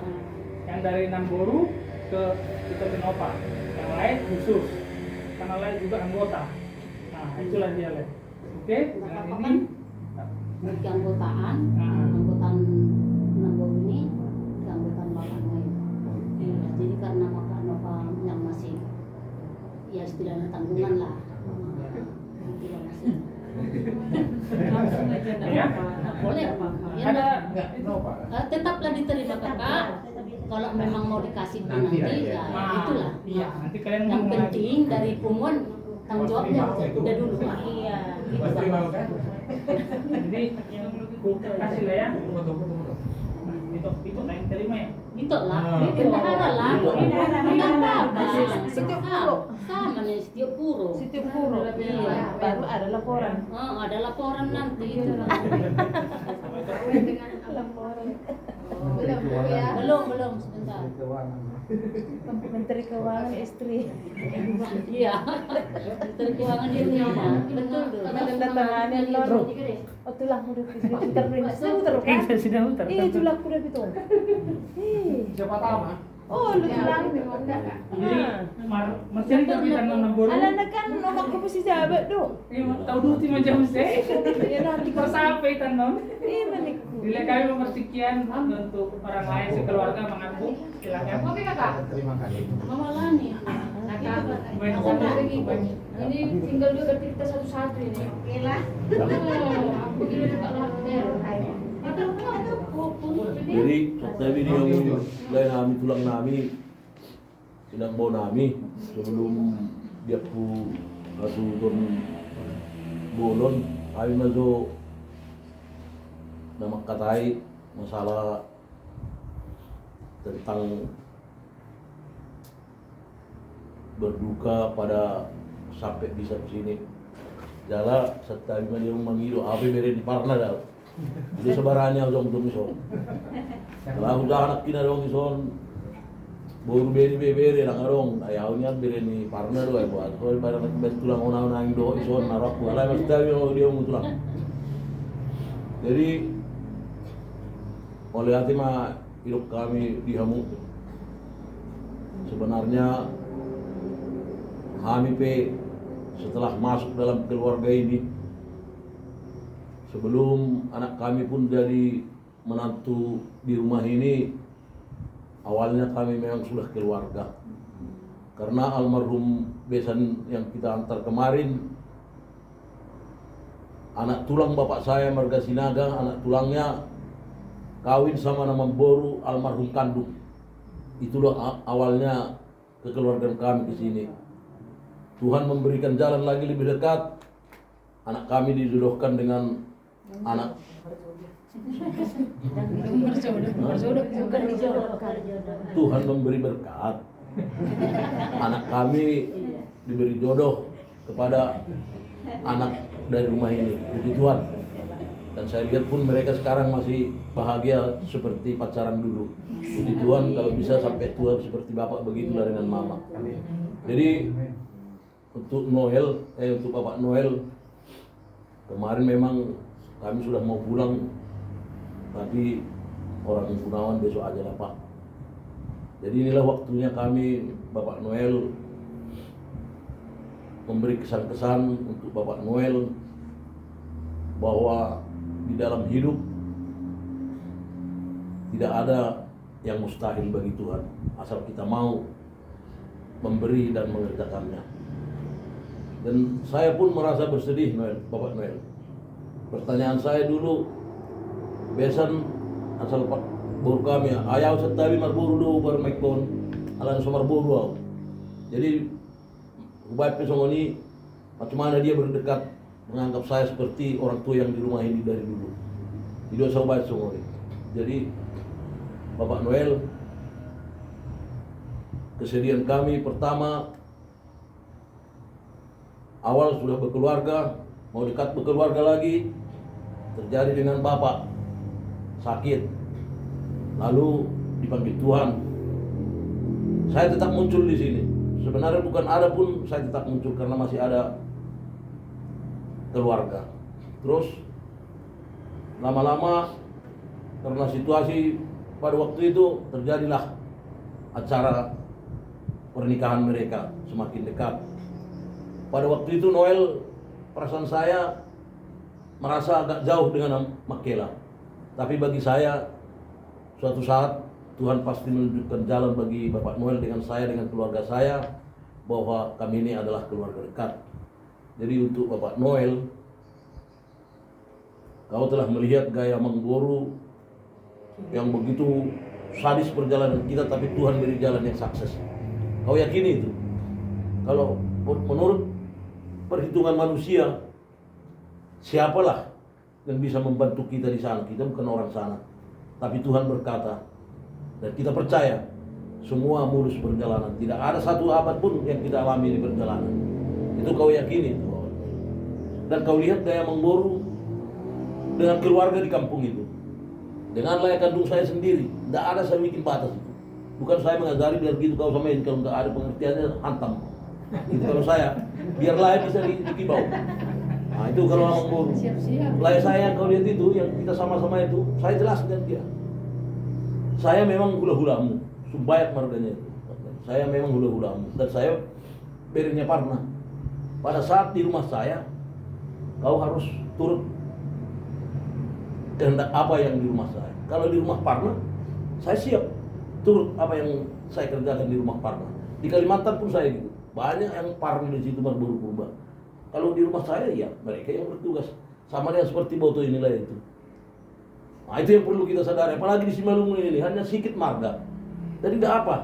Yang dari Namburu ke kita Nova. Yang lain khusus. Karena lain juga anggota. Nah, itulah dia Le. Oke, dengan ini keanggotaan, anggotaan Namburu ini keanggotaan Bapak lain. Jadi karena Bapak Nova yang masih ya setidaknya tanggungan lah. Tidak masih. Langsung aja Ya. Boleh Pak. Ya, Ada tetaplah diterima Kakak. Kalau memang mau dikasih nanti ya Nah, itulah. iya, nanti kalian Yang ngomong lagi. penting dari Punguan tanggung jawabnya udah dulu Pak. Iya. Pasti mau kan? Jadi kasih lah ya. Itu yang terima ya. Itu lah, bendahara lah. Enggak apa-apa. Setiap puro. Sama nih setiap puro. Setiap puro. Iya. Baru ada laporan. Oh, ada laporan nanti itu. Dengan laporan. Belum ya. Belum sebentar. Menteri Keuangan istri. Iya. Menteri Keuangan dia punya. Betul tuh. Menandatangani loro. Oh tulang udah pintar terus. Iya tulang udah betul. Siapa tahu mah? Oh lu tulang memang enggak. Jadi mesin tapi tanam nambur. Anak kan nomor ke posisi jabat do. Tahu dulu tim macam saya. Ya nanti Kau sampai tanam. Iya menikku. Bila kami mempersekian untuk orang lain sekeluarga mengaku, silakan. Oke kakak. Terima kasih. Mama Lani. Kakak. Baik, Aku sama. begitu. Ini tinggal juga berarti kita satu-satu ini. Oke lah. Oh, aku kira juga lapar. Jadi tapi dia lain kami tulang nami sedang bawa nami sebelum dia ku asuton bolon kami masuk nama katai masalah tentang berduka pada sampai bisa ke sini. Jala setiap dia mengiru apa beri di parna dah. Jadi sebarannya untuk misal. Kalau udah anak kita dong ison, baru beri lang arong, ayahnya beri ni parna doa buat. Kalau pada nak betulang orang do ison narak buat. Lain mesti tahu dia mutulang. Jadi oleh hati mah hidup kami di Hamu. Sebenarnya kami setelah masuk dalam keluarga ini, sebelum anak kami pun jadi menantu di rumah ini, awalnya kami memang sudah keluarga. Karena almarhum besan yang kita antar kemarin, anak tulang bapak saya Marga Sinaga, anak tulangnya kawin sama nama Boru almarhum kandung. Itulah awalnya kekeluargaan kami di sini. Tuhan memberikan jalan lagi lebih dekat. Anak kami dijodohkan dengan anak Tuhan memberi berkat. Anak kami diberi jodoh kepada anak dari rumah ini. Puji Tuhan. Dan saya lihat pun mereka sekarang masih bahagia seperti pacaran dulu. Puji Tuhan kalau bisa sampai tua seperti bapak begitulah dengan mama. Jadi untuk untuk Bapak Noel kemarin memang kami sudah mau pulang, tapi orang Gunawan besok aja lah Pak. Jadi inilah waktunya kami Bapak Noel memberi kesan-kesan untuk Bapak Noel bahwa di dalam hidup tidak ada yang mustahil bagi Tuhan asal kita mau memberi dan mengerjakannya. Dan saya pun merasa bersedih Bapak Noel. Pertanyaan saya dulu, besan asal Pak Buru kami, ayah setabi marburu do bermaikon, alan somarburu. Jadi ubah pesongoni, macam mana dia berdekat menganggap saya seperti orang tua yang di rumah ini dari dulu. Itu saya ubah pesongoni. Jadi Bapak Noel, kesedihan kami pertama, awal sudah berkeluarga, mau dekat berkeluarga lagi, terjadi dengan bapak sakit, lalu dipanggil Tuhan. Saya tetap muncul di sini. Sebenarnya bukan ada pun saya tetap muncul karena masih ada keluarga. Terus lama-lama karena situasi pada waktu itu terjadilah acara pernikahan mereka semakin dekat. Pada waktu itu Noel, perasaan saya merasa agak jauh dengan Makela. Tapi bagi saya, suatu saat Tuhan pasti menunjukkan jalan bagi Bapak Noel dengan saya, dengan keluarga saya, bahwa kami ini adalah keluarga dekat. Jadi untuk Bapak Noel, kau telah melihat gaya Mangboru yang begitu sadis perjalanan kita, tapi Tuhan beri jalan yang sukses. Kau yakini itu? Kalau menurut perhitungan manusia, siapalah yang bisa membantu kita di sana? Kita bukan orang sana. Tapi Tuhan berkata, dan kita percaya, semua mulus perjalanan. Tidak ada satu abad pun yang kita alami di perjalanan. Itu kau yakini itu. Dan kau lihat Gaya Mangboru dengan keluarga di kampung itu, dengan layak kandung saya sendiri. Tidak ada saya bikin batas itu. Bukan saya mengajari biar gitu kau samain, kalau nggak ada pengertiannya hantam. Itu kalau saya, biar layak bisa dikibau. Nah itu kalau Mangboru. Layak saya yang kau lihat itu, yang kita sama-sama itu, saya jelaskan dia. Saya memang hula-hulamu, Sumbayak marganya itu. Saya memang hula-hulamu, dan saya berinya Parna. Pada saat di rumah saya, kau harus turut kehendak apa yang di rumah saya. Kalau di rumah Parna, saya siap turut apa yang saya kerjakan di rumah Parna. Di Kalimantan pun saya gitu. Banyak yang Parna di situ Marburu Purba. Kalau di rumah saya, ya mereka yang bertugas. Sama dengan seperti Boto inilah itu. Nah itu yang perlu kita sadari. Apalagi di Simalungun ini hanya sedikit marga. Jadi tidak apa.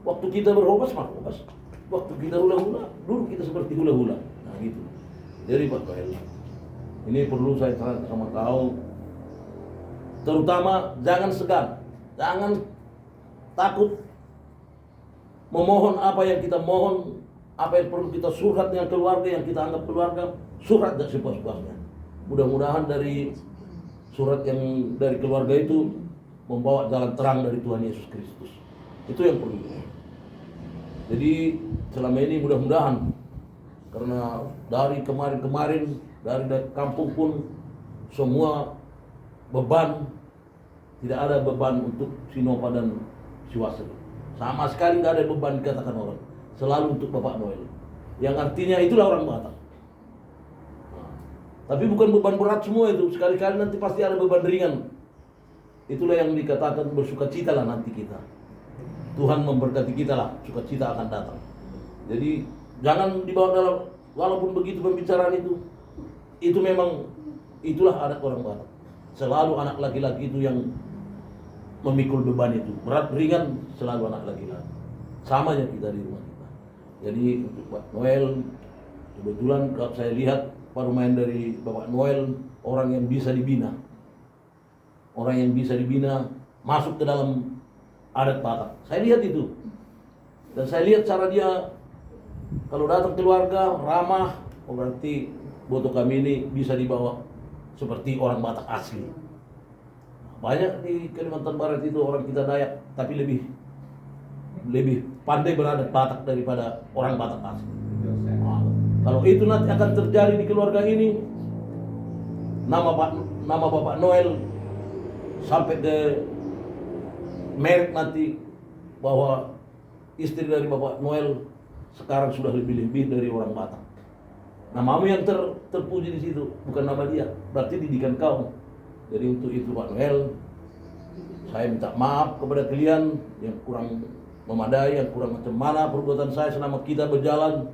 Waktu kita berhobas, marhobas. Waktu kita hula-hula, dulu kita seperti hula-hula. Nah gitu. Jadi Pak Koel, ini perlu saya terangkan sama kau. Terutama jangan segan, jangan takut memohon apa yang kita mohon, apa yang perlu kita surat dengan keluarga yang kita anggap keluarga, surat dan sepuas-puasnya. Mudah-mudahan dari surat yang dari keluarga itu membawa jalan terang dari Tuhan Yesus Kristus. Itu yang perlu. Jadi selama ini mudah-mudahan, karena dari kemarin-kemarin dari kampung pun semua beban, tidak ada beban untuk Sinopa dan Siwasa. Sama sekali tidak ada beban dikatakan orang. Selalu untuk Bapak Noel. Yang artinya itulah orang Batak. Nah, tapi bukan beban berat semua itu. Sekali-kali nanti pasti ada beban ringan. Itulah yang dikatakan bersukacita lah nanti kita. Tuhan memberkati kita lah, sukacita akan datang. Jadi jangan dibawa dalam, walaupun begitu pembicaraan itu memang itulah adat orang Batak. Selalu anak laki-laki itu yang memikul beban itu. Berat ringan selalu anak laki-laki. Samanya kita di rumah kita. Jadi untuk Pak Noel, kebetulan kalau saya lihat pemain dari Bapak Noel, orang yang bisa dibina. Orang yang bisa dibina masuk ke dalam adat Batak. Saya lihat itu. Dan saya lihat cara dia kalau datang keluarga ramah, oh berarti Boto kami ini bisa dibawa seperti orang Batak asli. Banyak di Kalimantan Barat itu orang kita Dayak, tapi lebih pandai beradat Batak daripada orang Batak asli. Nah, kalau itu nanti akan terjadi di keluarga ini, nama Bapak Noel sampai ke merek nanti bahwa istri dari Bapak Noel sekarang sudah lebih dari orang Batak. Namamu yang terpuji di situ, bukan nama dia. Berarti didikan kau. Jadi untuk itu Pak Noel, saya minta maaf kepada kalian yang kurang memadai, yang kurang macam mana perbuatan saya selama kita berjalan.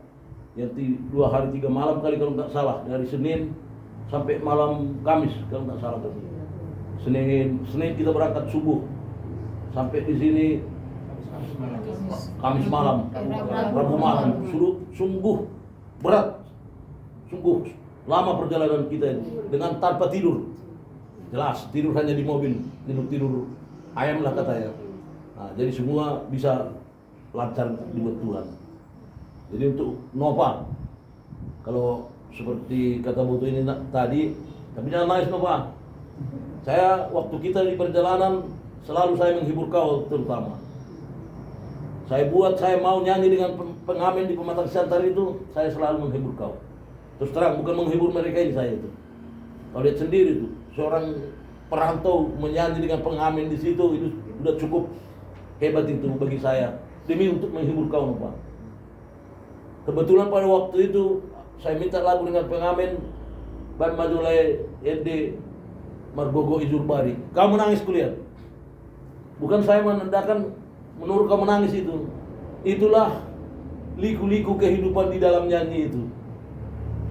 Yang 2 hari 3 malam kali kalau nggak salah, dari Senin sampai malam Kamis kalau nggak salah tadi. Senin kita berangkat subuh sampai di sini Kamis malam, Rabu malam. Sungguh berat. Sungguh lama perjalanan kita itu dengan tanpa tidur. Jelas tidur hanya di mobil, tidur ayam lah katanya. Nah, jadi semua bisa lancar dibuat Tuhan. Jadi untuk Nova, kalau seperti kata Boto ini tadi, tapi jangan nangis Nova. Saya waktu kita di perjalanan selalu saya menghibur kau terutama. Saya mau nyanyi dengan pengamen di Pematang Siantar itu, saya selalu menghibur kau. Terus terang, bukan menghibur mereka ini saya itu. Kau lihat sendiri itu, seorang perantau menyanyi dengan pengamen di situ, itu sudah cukup hebat itu bagi saya. Demi untuk menghibur kau, Pak. Kebetulan pada waktu itu, saya minta lagu dengan pengamen Ban Majulai Ede Margogo Izurbari. Kau menangis kulihat. Bukan saya menandakan menurut kau menangis itu. Itulah liku-liku kehidupan di dalam nyanyi itu.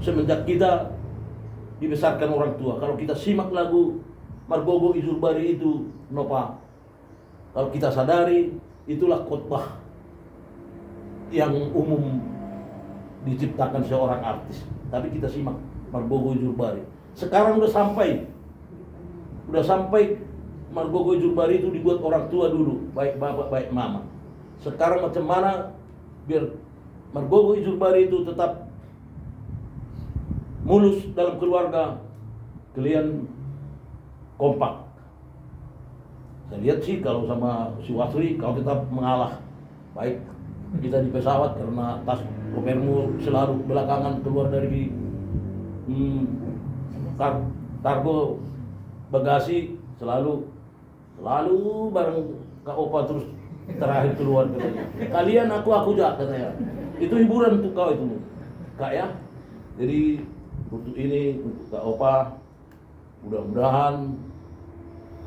Semenjak kita dibesarkan orang tua. Kalau kita simak lagu Margogo Izurbari itu, Nova, kalau kita sadari, itulah khotbah yang umum diciptakan seorang artis. Tapi kita simak Margogo Jurbari. Sekarang udah sampai Margogo Jurbari itu dibuat orang tua dulu, baik bapak baik mama. Sekarang macam mana biar Margogo Jurbari itu tetap mulus dalam keluarga, kalian kompak. Saya lihat sih kalau sama si Wasri kau tetap mengalah. Baik kita di pesawat karena tas kopermu selalu belakangan keluar dari kargo bagasi, selalu bareng Kak Opa terus terakhir keluar katanya. Kalian aku jak katanya. Itu hiburan untuk kau itu Kak ya. Jadi untuk ini untuk Kak Opa, mudah-mudahan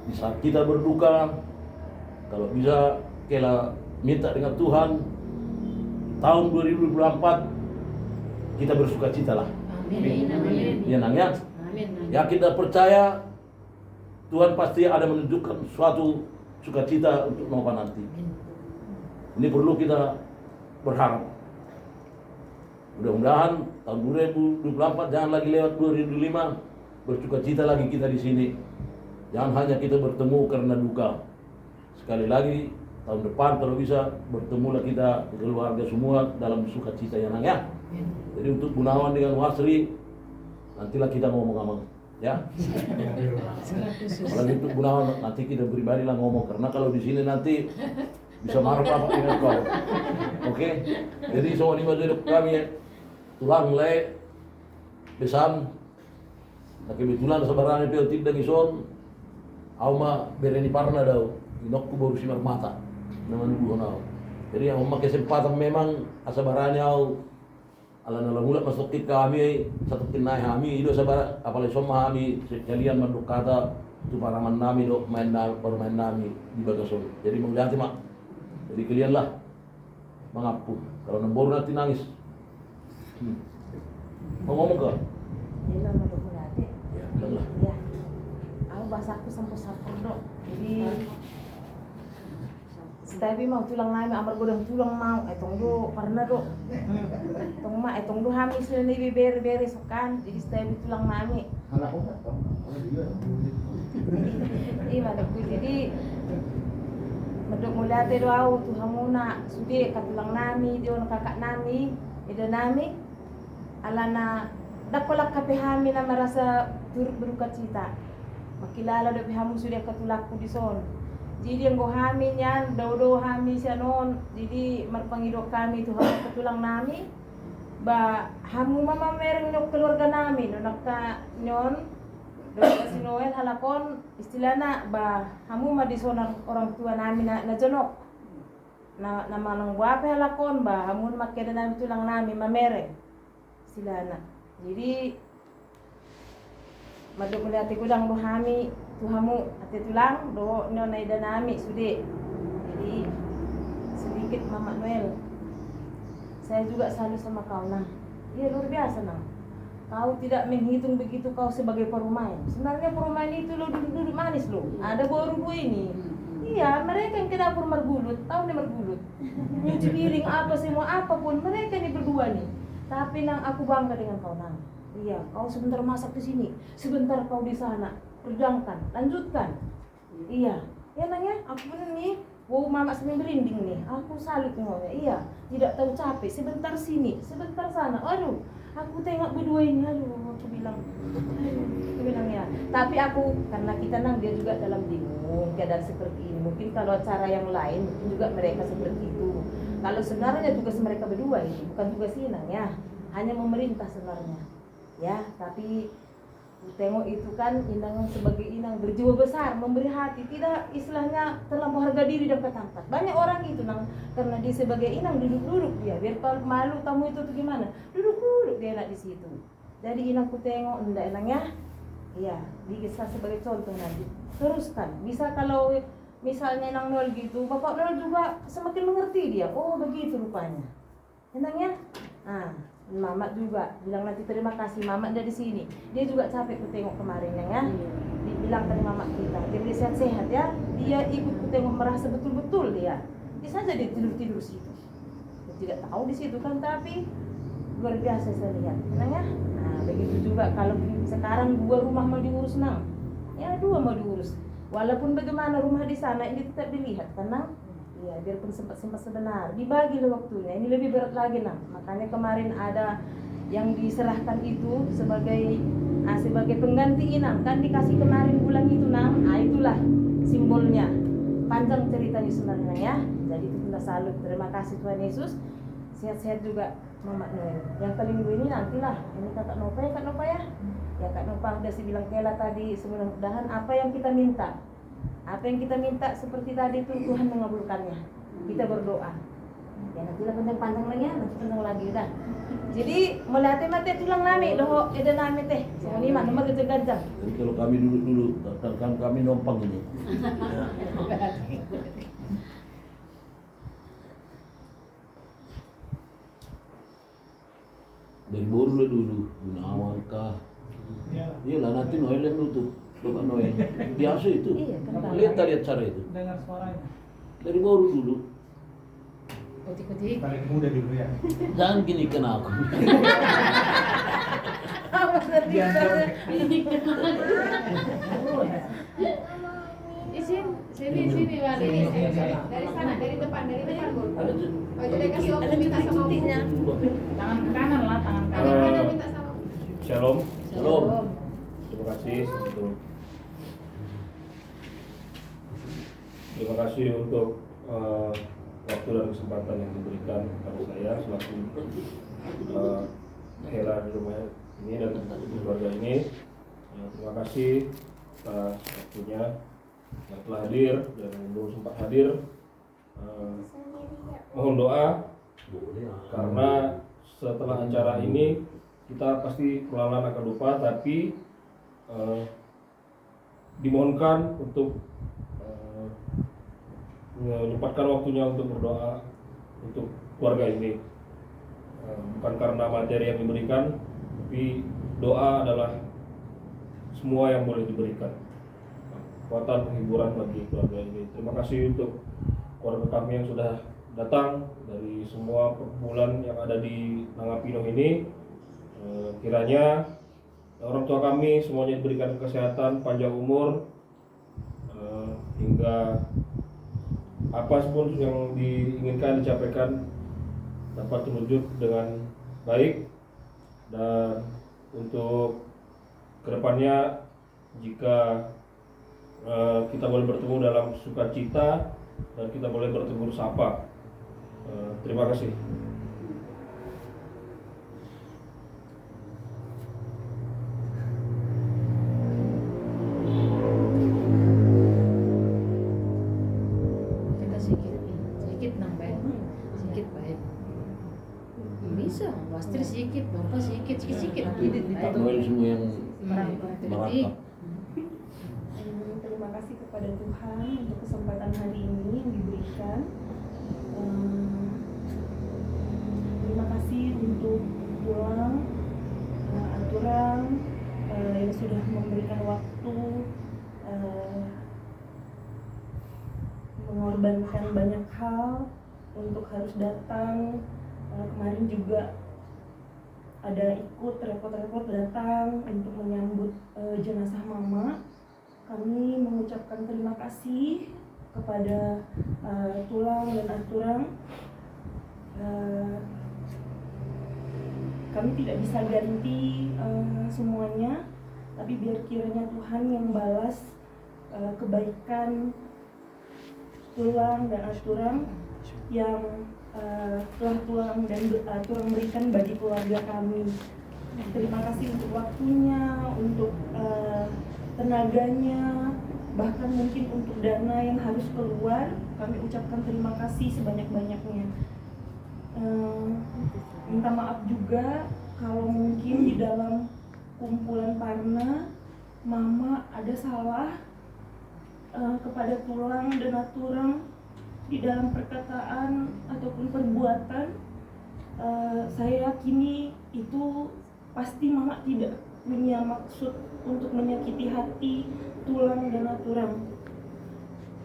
di saat kita berduka, kalau bisa kela minta dengan Tuhan tahun 2024 kita bersuka cita lah. Amin. Ya nang ya. Amin. Ya kita percaya Tuhan pasti ada menunjukkan suatu sukacita untuk Nova nanti. Ini perlu kita berharap. Mudah-mudahan tahun 2024 jangan lagi lewat 2005, bersukacita lagi kita di sini. Jangan hanya kita bertemu karena duka. Sekali lagi tahun depan kalau bisa bertemulah kita keluarga semua dalam sukacita ya nang ya. Jadi untuk Gunawan dengan Wasri nantilah kita ngomong-ngomong ya. Kalau untuk Gunawan nanti kita pribadi lah ngomong, karena kalau di sini nanti bisa marah apa dengan kau. Oke? Jadi semua lima hidup kami tulang le besan. Nah kebetulan sebarang itu tidak ngison. Auma berani parna daw. Inokku baru simar mata. Naman buho. Jadi yang memakai kesempatan memang asabaranya au ala mula masuk kami satu kinai kami itu sabar apalagi sama kami sekalian manduk kata itu para nami do main baru main nami di Bagason. Jadi menghati mak. Jadi kalian lah mengapu. Kalau nembor nanti nangis. Mau ngomong ke? Ini manduk mulate. Ya, lah. Ya. Aku bahasaku sampur-sampur dok. Jadi tapi mau tulang nami amar godang tulang mau etong do karena do etong do hamis ni bere sukan jadi tapi tulang nami Anak umat toh. iya madok jadi madok mulate do au tu hamuna sude katulang nami dia kakak nami ida nami alana dakolak kapehami na merasa turut berduka cita makilala do pihamu sude katulakku di son. Jadi yang gohami niyan, daw hami siya noon. Jadi magpangidok kami tuhan katulang nami. Ba hamu mama mereng no keluarga nami no nakta nyon. Do si Noel halakon istilahna ba hamu madison orang tua nami na jonok. Na manang guape halakon ba hamu makeda nami tulang nami mamereng. Istilahna. Jadi madok mulati kudang do hami tuhamu ate tulang do nona ida nami sude. Jadi sedikit Mama Noel. Saya juga selalu sama kau nah. Iya luar biasa nah. Kau tidak menghitung begitu kau sebagai perumain. Sebenarnya perumain itu lo duduk manis lo. Ada baru gue ini. Iya, mereka yang ke dapur Margulut, tahu nih Margulut. Nyuci piring apa semua apapun mereka nih berdua nih. Tapi nang aku bangga dengan kau nang. Iya, kau sebentar masak di sini, sebentar kau di sana. Perjuangkan, lanjutkan. Iya, ya nang ya, aku bener nih. Wow, mama sampai merinding nih. Aku salut ngomongnya. Iya, tidak tahu capek. Sebentar sini, sebentar sana. Aduh, aku tengok berdua ini. Aduh, aku bilang ya. Tapi aku karena kita nang dia juga dalam bingung keadaan seperti ini. Mungkin kalau cara yang lain, mungkin juga mereka seperti itu. Kalau sebenarnya tugas mereka berdua ini bukan tugas Inang ya, hanya memerintah sebenarnya. Ya, tapi tengok itu kan Inang sebagai Inang berjiwa besar, memberi hati, tidak istilahnya terlampau harga diri dan ketampat. Banyak orang itu nang karena dia sebagai Inang duduk-duduk dia, biar kalau malu tamu itu tuh gimana, duduk-duduk dia enak di situ. Jadi Inang ku tengok enggak Inang ya, iya, bisa sebagai contoh nanti. Teruskan, bisa kalau misalnya Inang Noel gitu, Bapak Noel juga semakin mengerti dia. Oh begitu rupanya, Inang ya. Nah, Mama juga bilang nanti terima kasih Mama dari sini. Dia juga capek ku tengok kemarin ya. Dibilang tadi Mama kita, dia beli sehat-sehat ya. Dia ikut ku tengok merasa betul-betul dia. Bisa jadi tidur-tidur situ. Dia tidak tahu di situ kan, tapi luar biasa saya lihat. Nang ya. Nah, begitu juga kalau sekarang 2 rumah mau diurus Nang. Ya 2 mau diurus. Walaupun bagaimana rumah di sana ini tetap dilihat kan Nang. Iya, biarpun sempat sebenar, dibagi loh waktunya. Ini lebih berat lagi Nang. Makanya kemarin ada yang diserahkan itu sebagai pengganti Inang kan dikasih kemarin bulan itu Nang. Ah itulah simbolnya. Panjang ceritanya sebenarnya ya. Jadi itu kita salut. Terima kasih Tuhan Yesus. Sehat-sehat juga Mama Noel. Yang kelinggu ini nantilah. Ini Kak Nova ya Kak Nova ya. Ya Kak Nova udah sih bilang Kela tadi, mudah-mudahan apa yang kita minta. Apa yang kita minta seperti tadi itu Tuhan mengabulkannya. Kita berdoa. Ya nantilah panjang-panjang lagi ya, nanti panjang lagi dah. Jadi mulai mati tulang nami doh ada nami teh. Semua ni mana nomor gajang. Jadi kalau kami dulu kan kami numpang ini. Ya. Dari baru dulu Gunawan kah? Iyalah nanti Noel yang nutup. Bapak Noel. Biasa itu. Iya, kan. Lihat cara itu. Dengar suaranya. Dari baru dulu. Kutik-kutik. Paling muda dulu ya. Jangan gini kena aku. Sini Bang. Dari sana, dari depan Bu. Oh, jadi kasih aku minta sama Bu. Tangan kanan lah, tangan kanan. Tangan kanan minta sama Bu. Shalom. Shalom. Terima kasih untuk waktu dan kesempatan yang diberikan kepada saya selaku Hela di rumah ini dan keluarga ini. Terima kasih atas waktunya yang telah hadir dan yang belum sempat hadir. Mohon doa karena setelah acara ini kita pasti perlahan akan lupa, tapi dimohonkan untuk menyempatkan waktunya untuk berdoa untuk keluarga ini, bukan karena materi yang diberikan, tapi doa adalah semua yang boleh diberikan, kekuatan penghiburan bagi keluarga ini. Terima kasih untuk keluarga kami yang sudah datang dari semua perkumpulan yang ada di Nangapino ini. Kiranya orang tua kami semuanya diberikan kesehatan, panjang umur, hingga apa pun yang diinginkan dicapaikan dapat terwujud dengan baik. Dan untuk kedepannya jika kita boleh bertemu dalam sukacita dan kita boleh bertegur sapa. Terima kasih. Sedikit nang baik, sedikit baik. Bisa, pasti sedikit, bapak sedikit. Pak Noel semua yang merakam. Terima kasih kepada Tuhan untuk kesempatan hari ini yang diberikan. Terima kasih untuk Tulang, aturan yang sudah memberikan waktu, mengorbankan banyak hal untuk harus datang. Kemarin juga ada ikut repot-repot datang untuk menyambut jenazah mama. Kami mengucapkan terima kasih kepada Tulang dan Aturan. Kami tidak bisa ganti semuanya, tapi biar kiranya Tuhan yang balas kebaikan Tulang dan Aturan yang telah Tulang dan Aturan berikan bagi keluarga kami. Terima kasih untuk waktunya, untuk tenaganya, bahkan mungkin untuk dana yang harus keluar. Kami ucapkan terima kasih sebanyak-banyaknya. Minta maaf juga kalau mungkin di dalam kumpulan Parna Mama ada salah kepada Tulang dan Aturan di dalam perkataan ataupun perbuatan. Saya yakini itu pasti Mama tidak punya maksud untuk menyakiti hati Tulang dan Aturan.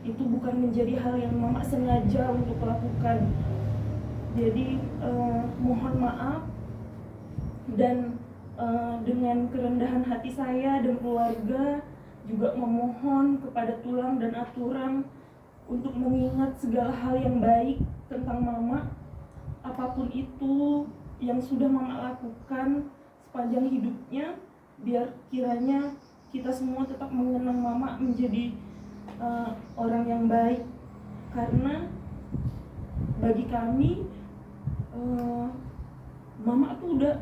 Itu bukan menjadi hal yang Mama sengaja untuk lakukan. Jadi mohon maaf Dan dengan kerendahan hati saya dan keluarga juga memohon kepada tulang dan aturan untuk mengingat segala hal yang baik tentang mama, apapun itu yang sudah mama lakukan sepanjang hidupnya, biar kiranya kita semua tetap mengenang mama menjadi orang yang baik. Karena bagi kami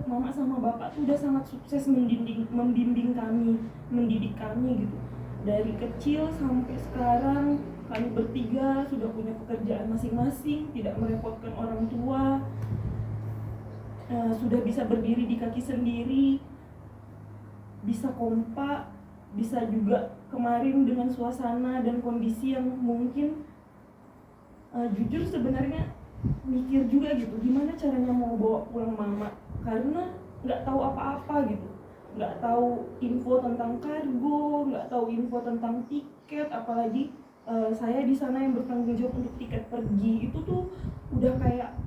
mama sama bapak tuh udah sangat sukses membimbing kami, mendidik kami gitu. Dari kecil sampai sekarang kami bertiga sudah punya pekerjaan masing-masing, tidak merepotkan orang tua, sudah bisa berdiri di kaki sendiri, bisa kompak, bisa juga kemarin dengan suasana dan kondisi yang mungkin jujur sebenarnya mikir juga gitu gimana caranya mau bawa pulang mama, karena nggak tahu apa-apa gitu, nggak tahu info tentang kargo, nggak tahu info tentang tiket, apalagi saya di sana yang bertanggung jawab untuk tiket pergi itu tuh udah kayak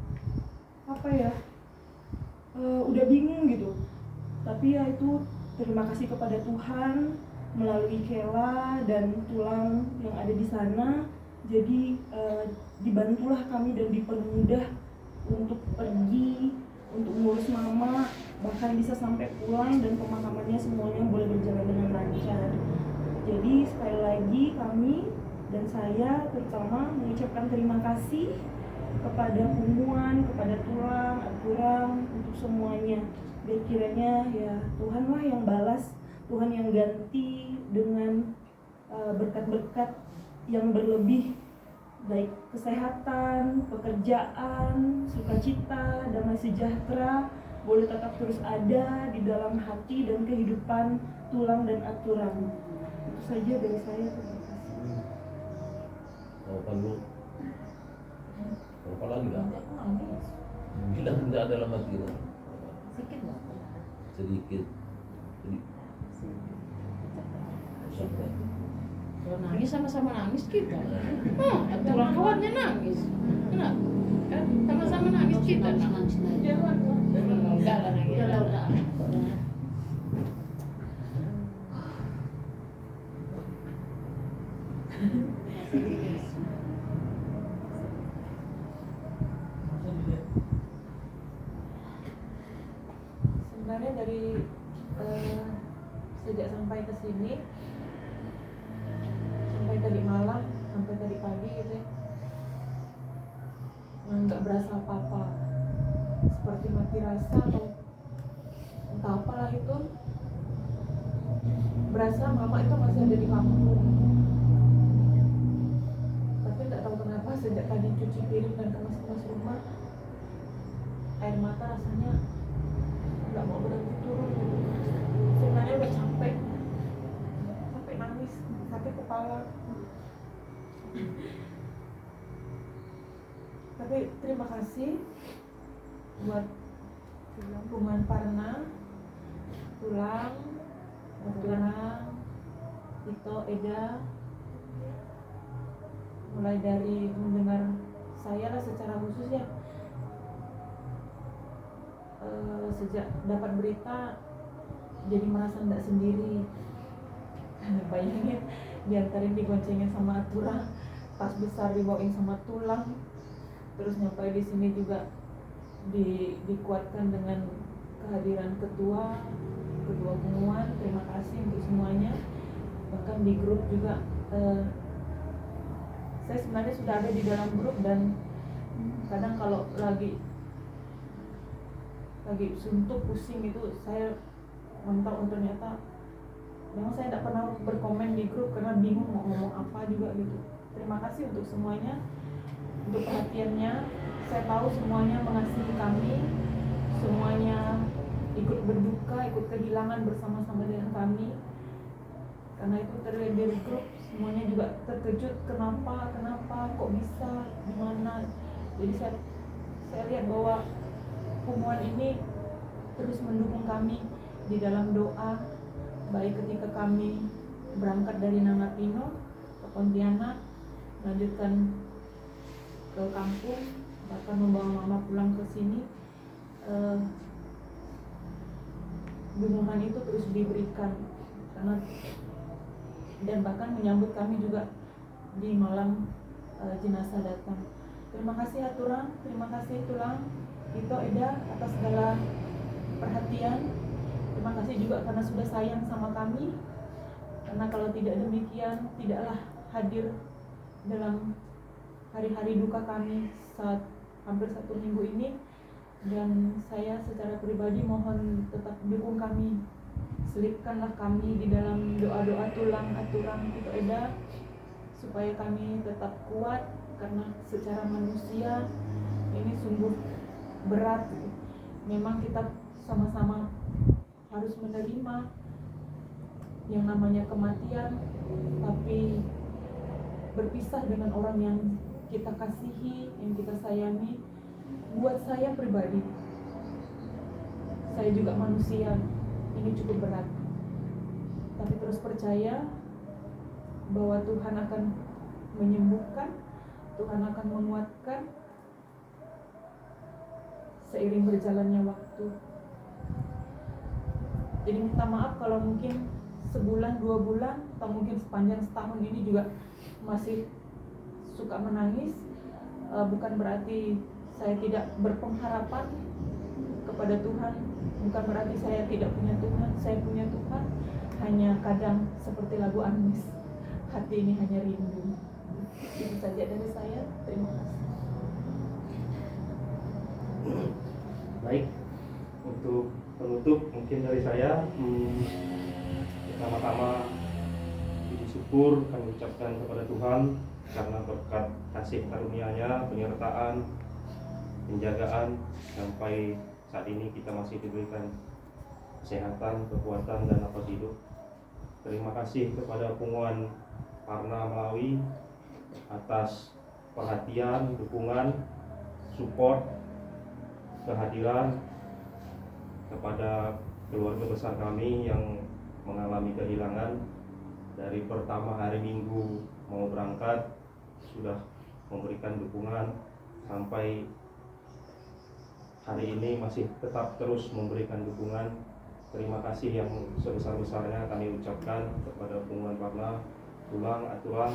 apa ya, udah bingung gitu. Tapi ya itu terima kasih kepada Tuhan melalui Kela dan tulang yang ada di sana. Jadi dibantulah kami dan dipermudah untuk pergi, untuk ngurus mama, bahkan bisa sampai pulang dan pemakamannya semuanya boleh berjalan dengan lancar. Jadi sekali lagi kami dan saya terutama mengucapkan terima kasih kepada Pumuan, kepada tulang, aturan, untuk semuanya. Dan kiranya ya Tuhanlah yang balas, Tuhan yang ganti dengan berkat-berkat yang berlebih, baik kesehatan, pekerjaan, sukacita, damai sejahtera boleh tetap terus ada di dalam hati dan kehidupan tulang dan aturan. Itu saja dari saya. Terima kasih. Apa lagi lah? Kita tidak ada dalam hati lah. Sedikit. Kalau nangis sama-sama nangis kita. Aturan kawannya nangis. Kenapa? Kan sama-sama nangis kita. Jangan. Enggak lah nangis. Sebenarnya dari sejak sampai ke sini, sampai tadi malam, sampai tadi pagi gitu ya, nggak berasa apa-apa, seperti mati rasa atau entah apalah itu. Berasa mama itu masih ada di kampung, tapi nggak tahu kenapa sejak tadi cuci piring dan kemas-kemas rumah, air mata rasanya nggak mau berhenti turun. Sebenarnya udah capek, sampai nangis, sakit kepala. Tapi terima kasih buat Pumuan Parna, tulang, Tito, Eda, mulai dari mendengar saya lah secara khusus ya. Sejak dapat berita jadi merasa tidak sendiri. Bayangin diantarin, digoncengin sama aturan, tas besar dibawain sama tulang, terus nyampe di sini juga dikuatkan dengan kehadiran ketua Pumuan. Terima kasih untuk semuanya. Bahkan di grup juga saya sebenarnya sudah ada di dalam grup, dan kadang kalau lagi suntuk, pusing itu saya mentok, ternyata memang saya tidak pernah berkomen di grup karena bingung mau ngomong apa juga gitu. Terima kasih untuk semuanya, untuk perhatiannya. Saya tahu semuanya mengasihi kami, semuanya ikut berduka, ikut kehilangan bersama-sama dengan kami. Karena itu terlihat dari grup semuanya juga terkejut, kenapa kok bisa, gimana. Jadi saya lihat bahwa Pumuan ini terus mendukung kami di dalam doa, baik ketika kami berangkat dari Nangatino ke Pontianak, lanjutkan ke kampung, bahkan membawa mama pulang ke sini. dukungan itu terus diberikan karena dan bahkan menyambut kami juga di malam jenazah datang. Terima kasih Aturang, terima kasih Tulang, Ito, Eda atas segala perhatian. Terima kasih juga karena sudah sayang sama kami. Karena kalau tidak demikian tidaklah hadir dalam hari-hari duka kami saat hampir 1 minggu ini. Dan saya secara pribadi mohon tetap dukung kami, selipkanlah kami di dalam doa-doa Tulang, Aturang, Ito, Eda, supaya kami tetap kuat karena secara manusia ini sungguh berat. Memang kita sama-sama harus menerima yang namanya kematian, tapi berpisah dengan orang yang kita kasihi, yang kita sayangi. Buat saya pribadi, saya juga manusia, ini cukup berat. Tapi terus percaya bahwa Tuhan akan menyembuhkan, Tuhan akan menguatkan seiring berjalannya waktu. Jadi minta maaf kalau mungkin sebulan, 2 bulan, atau mungkin sepanjang setahun ini juga masih suka menangis. Bukan berarti saya tidak berpengharapan kepada Tuhan, bukan berarti saya tidak punya Tuhan. Saya punya Tuhan, hanya kadang seperti lagu Anies, hati ini hanya rindu. Itu saja dari saya, terima kasih. Baik, untuk penutup mungkin dari saya, pertama-tama puji syukur kami ucapkan kepada Tuhan karena berkat kasih karunia-Nya, penyertaan, penjagaan sampai saat ini kita masih diberikan kesehatan, kekuatan, dan nafas hidup. Terima kasih kepada Punguan Parna Malawi atas perhatian, dukungan, support, kehadiran kepada keluarga besar kami yang mengalami kehilangan. Dari pertama hari Minggu mau berangkat sudah memberikan dukungan sampai hari ini masih tetap terus memberikan dukungan. Terima kasih yang sebesar-besarnya kami ucapkan kepada Punguan Parna, Tulang, Aturang.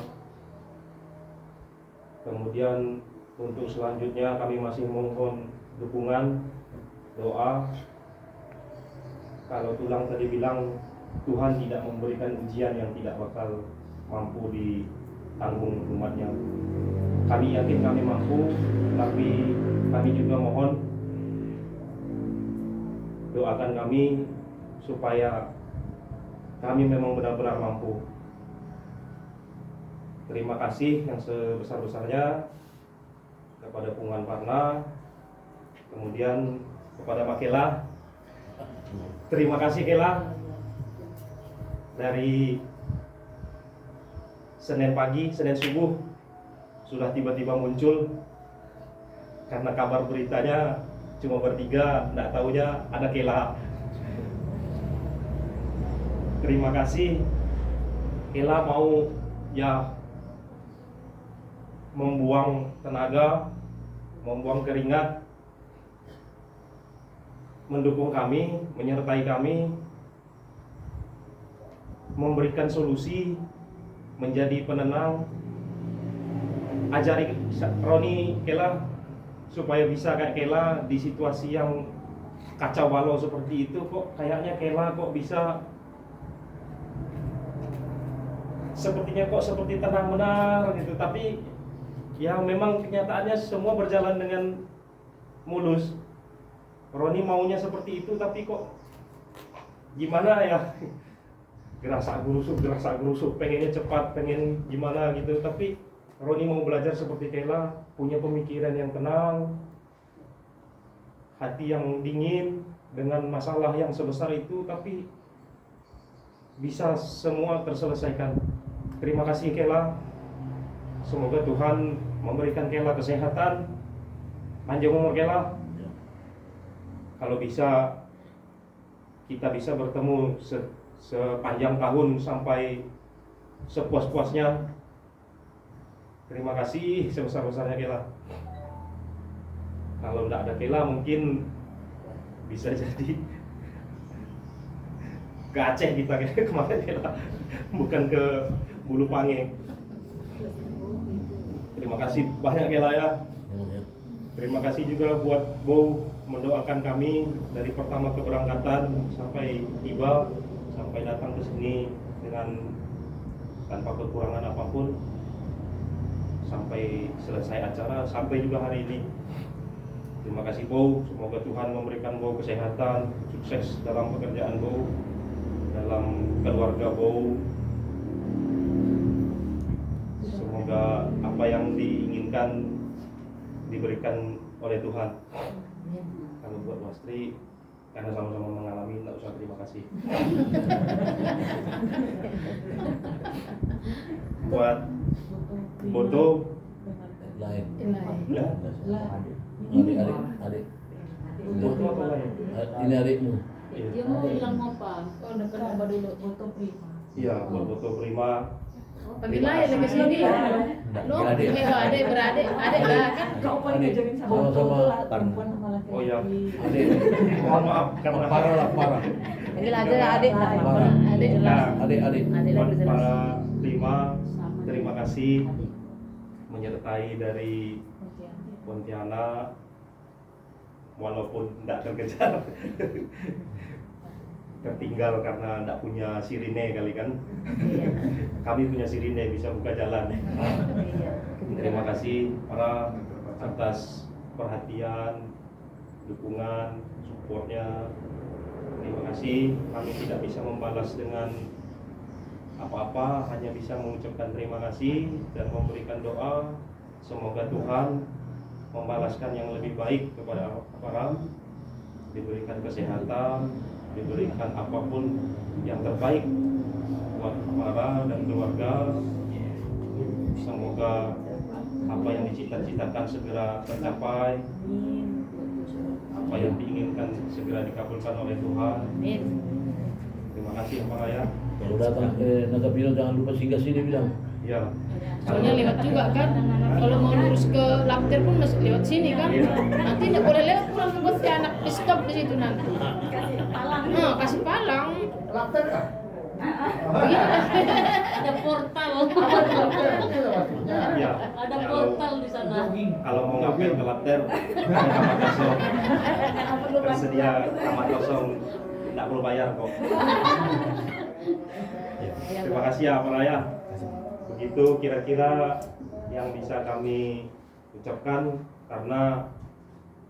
Kemudian untuk selanjutnya kami masih mohon dukungan, doa. Kalau Tulang tadi bilang Tuhan tidak memberikan ujian yang tidak bakal mampu ditanggung umatnya. Kami yakin kami mampu, tapi kami juga mohon doakan kami supaya kami memang benar-benar mampu. Terima kasih yang sebesar-besarnya kepada Punguan Parna, kemudian kepada Pak Kela. Terima kasih Kela. Dari Senin pagi, Senin subuh sudah tiba-tiba muncul karena kabar beritanya cuma bertiga, tidak tahunya ada Kela. Terima kasih Kela mau membuang tenaga, membuang keringat, mendukung kami, menyertai kami, memberikan solusi, menjadi penenang. Ajari Roni Kela supaya bisa kayak Kela di situasi yang kacau balau seperti itu. Kok kayaknya Kela kok bisa sepertinya kok seperti tenang benar gitu. Tapi ya memang kenyataannya semua berjalan dengan mulus. Roni maunya seperti itu tapi kok gimana ya, gerasa gerusuk, pengennya cepat, pengen gimana gitu. Tapi Roni mau belajar seperti Kela, punya pemikiran yang tenang, hati yang dingin dengan masalah yang sebesar itu, tapi bisa semua terselesaikan. Terima kasih Kela. Semoga Tuhan memberikan Kela kesehatan, panjang umur Kela. Kalau bisa kita bisa bertemu sepanjang tahun sampai sepuas-puasnya. Terima kasih sebesar-besarnya Kela. Kalau tidak ada Kela mungkin bisa jadi ke Aceh kita kemarin kita bukan ke Bulu Pange. Terima kasih banyak Kela ya. Terima kasih juga buat Bo mendoakan kami dari pertama keberangkatan sampai tiba, sampai datang ke sini dengan tanpa kekurangan apapun, sampai selesai acara, sampai juga hari ini. Terima kasih Bo, semoga Tuhan memberikan Bo kesehatan, sukses dalam pekerjaan Bo, dalam keluarga Bo. Semoga apa yang diinginkan diberikan oleh Tuhan. Kalau buat Wastri, karena sama-sama mengalami, tidak usah terima kasih. Buat Boto, lain. ya, Adik. Boto apa lain? Ini adikmu. Dia mau bilang apa? Oh, udah kenapa dulu foto prima. Iya, buat Boto Prima. Pamila ya lebih sini. Lo, Adik. adik beradik, adik lah kan. Kau paling ngajarin sama Sama-sama perempuan sama laki-laki. Oh ya, Adik. mohon maaf karena Parah. Panggil aja adik lah. Parah. Adik lah. Nah, Adik. Adik lah buat jelas. para Prima, terima kasih menyertai dari Pontianak, walaupun tidak terkejar. Tertinggal karena tidak punya sirine kali kan. Kami punya sirine, bisa buka jalan. Terima kasih para atas perhatian, dukungan, supportnya. Terima kasih. Kami tidak bisa membalas dengan apa-apa, hanya bisa mengucapkan terima kasih dan memberikan doa. Semoga Tuhan membalaskan yang lebih baik kepada para, diberikan kesehatan, diberikan apapun yang terbaik buat para dan keluarga. Semoga apa yang dicita-citakan segera tercapai, apa yang diinginkan segera dikabulkan oleh Tuhan. Terima kasih Pak Raya. Kalau datang ke Nagapino jangan lupa singgah sini bilang. Ya. Soalnya lewat juga kan. Kalau mau lurus ke Lapter pun masih lewat sini kan. Nanti tidak boleh lewat pulang ke Pontianak, di stop di situ nanti. Kasih palang. Lapter kah? Ada portal. Ya. Ada portal di sana. Kalau mau ngapel ke Lapter, kamar kosong. Tersedia kamar kosong, tidak perlu bayar kok. Terima kasih ya Pak Raya. Begitu kira-kira yang bisa kami ucapkan, karena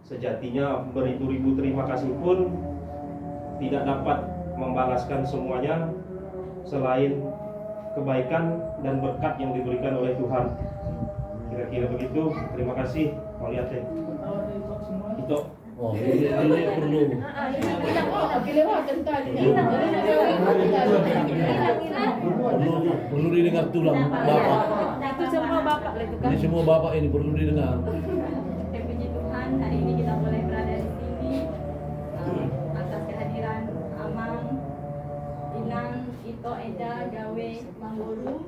sejatinya beribu-ribu terima kasih pun tidak dapat membalaskan semuanya selain kebaikan dan berkat yang diberikan oleh Tuhan. Kira-kira begitu. Terima kasih. Mau lihat deh. Itu. Oh, ini perlu. Perlu didengar tulang Bapak. Itu semua Bapak itu kan. Ini semua Bapak ini perlu didengar. Puji Tuhan, hari ini kita boleh berada di sini atas kehadiran Amang, Inang, Ito, Eda, Gawe, Mangguru.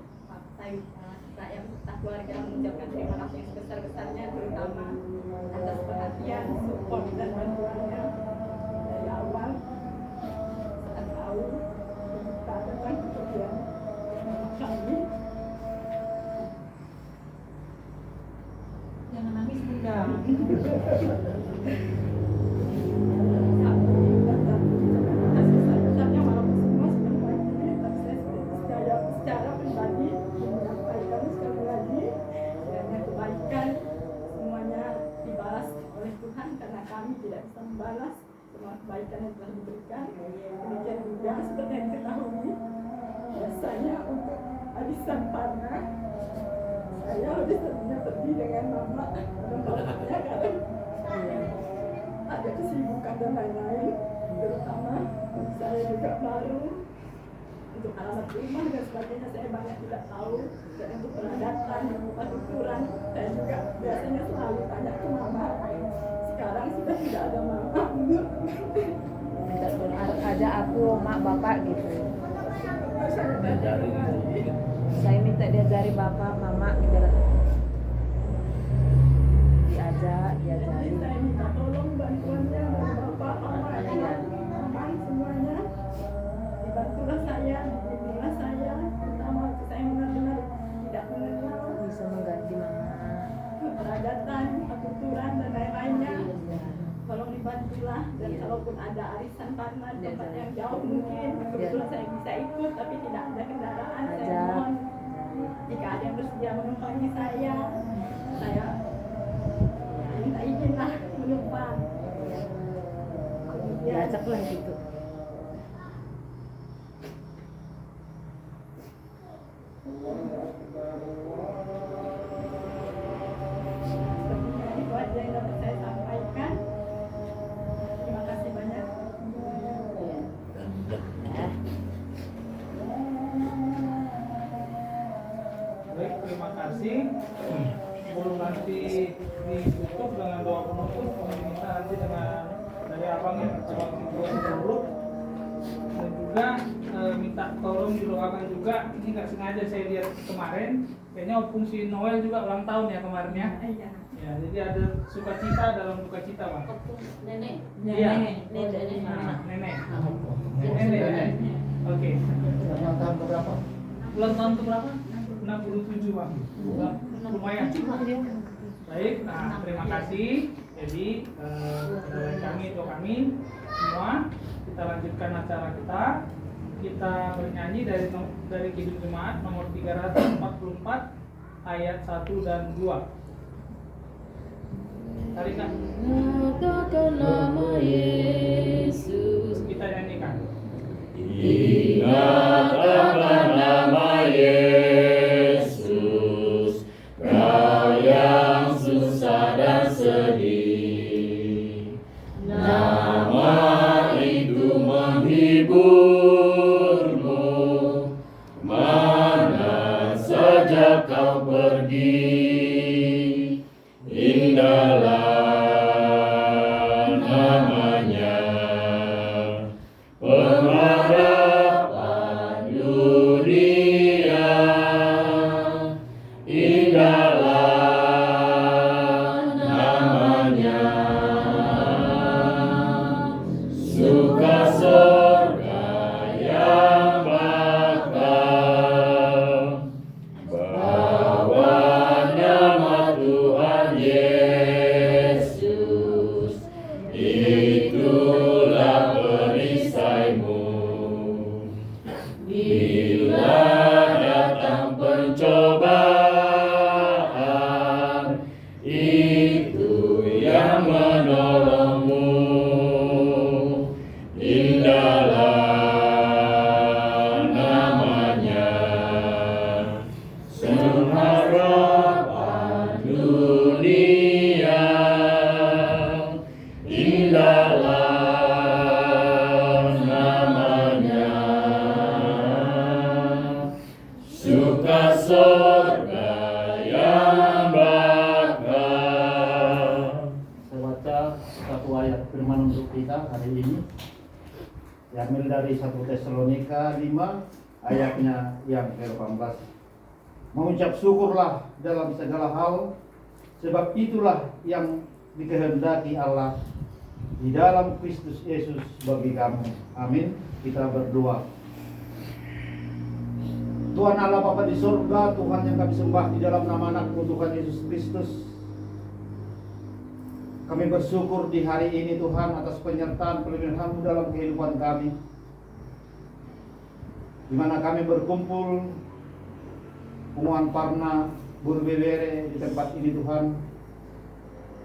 Saya beserta keluarga mengucapkan terima kasih yang sebesar-besarnya, terutama atas perhatian, support dan bantuannya dari awal saat tahu kita datang kemudian kami. Jangan nangis Bunda. Sebesar-besarnya walaupun semua sudah mewakili, tapi saya secara pribadi menyampaikan sekali lagi kiranya kebaikan semuanya dibalas oleh Tuhan, karena kami tidak bisa membalas semua kebaikan yang telah diberikan. Demikian juga seperti yang diketahui, biasanya untuk arisan Parna saya lebih seringnya pergi dengan mama dan bapaknya karena ada kesibukan dan lain-lain, terutama saya juga baru untuk alamat rumah dan sebagainya saya banyak tidak tahu, dan untuk peradaban, tempat ukuran saya juga biasanya selalu tanya ke mama. Sekarang sudah tidak ada mama. Minta aja aku mak bapak gitu. Diajari gitu. Saya minta diajari bapak mama biar diajari. Saya minta tolong bantuannya dari bapak, mama, aman semuanya dibantu arisan Parna tempat yang jauh mungkin kebetulan saya bisa ikut tapi tidak ada kendaraan. Saya mohon jika ada yang bersedia menumpangi saya minta izin lah menumpang. Ajaklah gitu. Itu aja yang dapat saya sampaikan. Terima kasih banyak. Baik, terima kasih. Sebelum nanti ditutup dengan doa penutup, kami minta nanti dengan dari abang ya, abang dua grup, dan juga minta tolong didoakan juga. Ini nggak sengaja saya lihat kemarin, kayaknya fungsi Noel juga ulang tahun ya kemarin ya. Iya. Ya, jadi ada sukacita dalam dukacita bang. Nenek. Iya. Nenek. Nah, nenek. Nenek. Nenek. Oke. Ulang tahun berapa? Ulang tahun ke berapa? 67 bang. Lumayan. Baik, nah terima kasih. Jadi dari kami atau kami semua kita lanjutkan acara kita. Kita bernyanyi dari Kidung Jemaat nomor 344 ayat 1 dan 2. Tarikan. Nyatakan nama Yesus. Kita nyanyikan. Ingat akan nama Yesus, kau yang susah dan sedih. Nama itu menghiburmu, mana saja kau pergi. Indahlah namanya, pengharapan dunia. Indahlah namanya, suka surga yang bakal. Bawa nama Tuhan Yesus, itulah perisaimu. Bila datang pencobaan, itu yang menolongmu. Indahlah namanya, pengharapan dunia. Indahlah namanya, suka surga yang bakal. Saya baca satu ayat firman untuk kita hari ini, diambil dari 1 Tesalonika 5 ayatnya yang ke-18. Mengucap syukurlah dalam segala hal, sebab itulah yang dikehendaki Allah di dalam Kristus Yesus bagi kamu. Amin. Kita berdoa. Tuhan Allah Bapa di surga, Tuhan yang kami sembah di dalam nama anak-Mu Tuhan Yesus Kristus, kami bersyukur di hari ini Tuhan atas penyertaan perlindungan-Mu dalam kehidupan kami, di mana kami berkumpul Umuan Parna Burbebere di tempat ini Tuhan,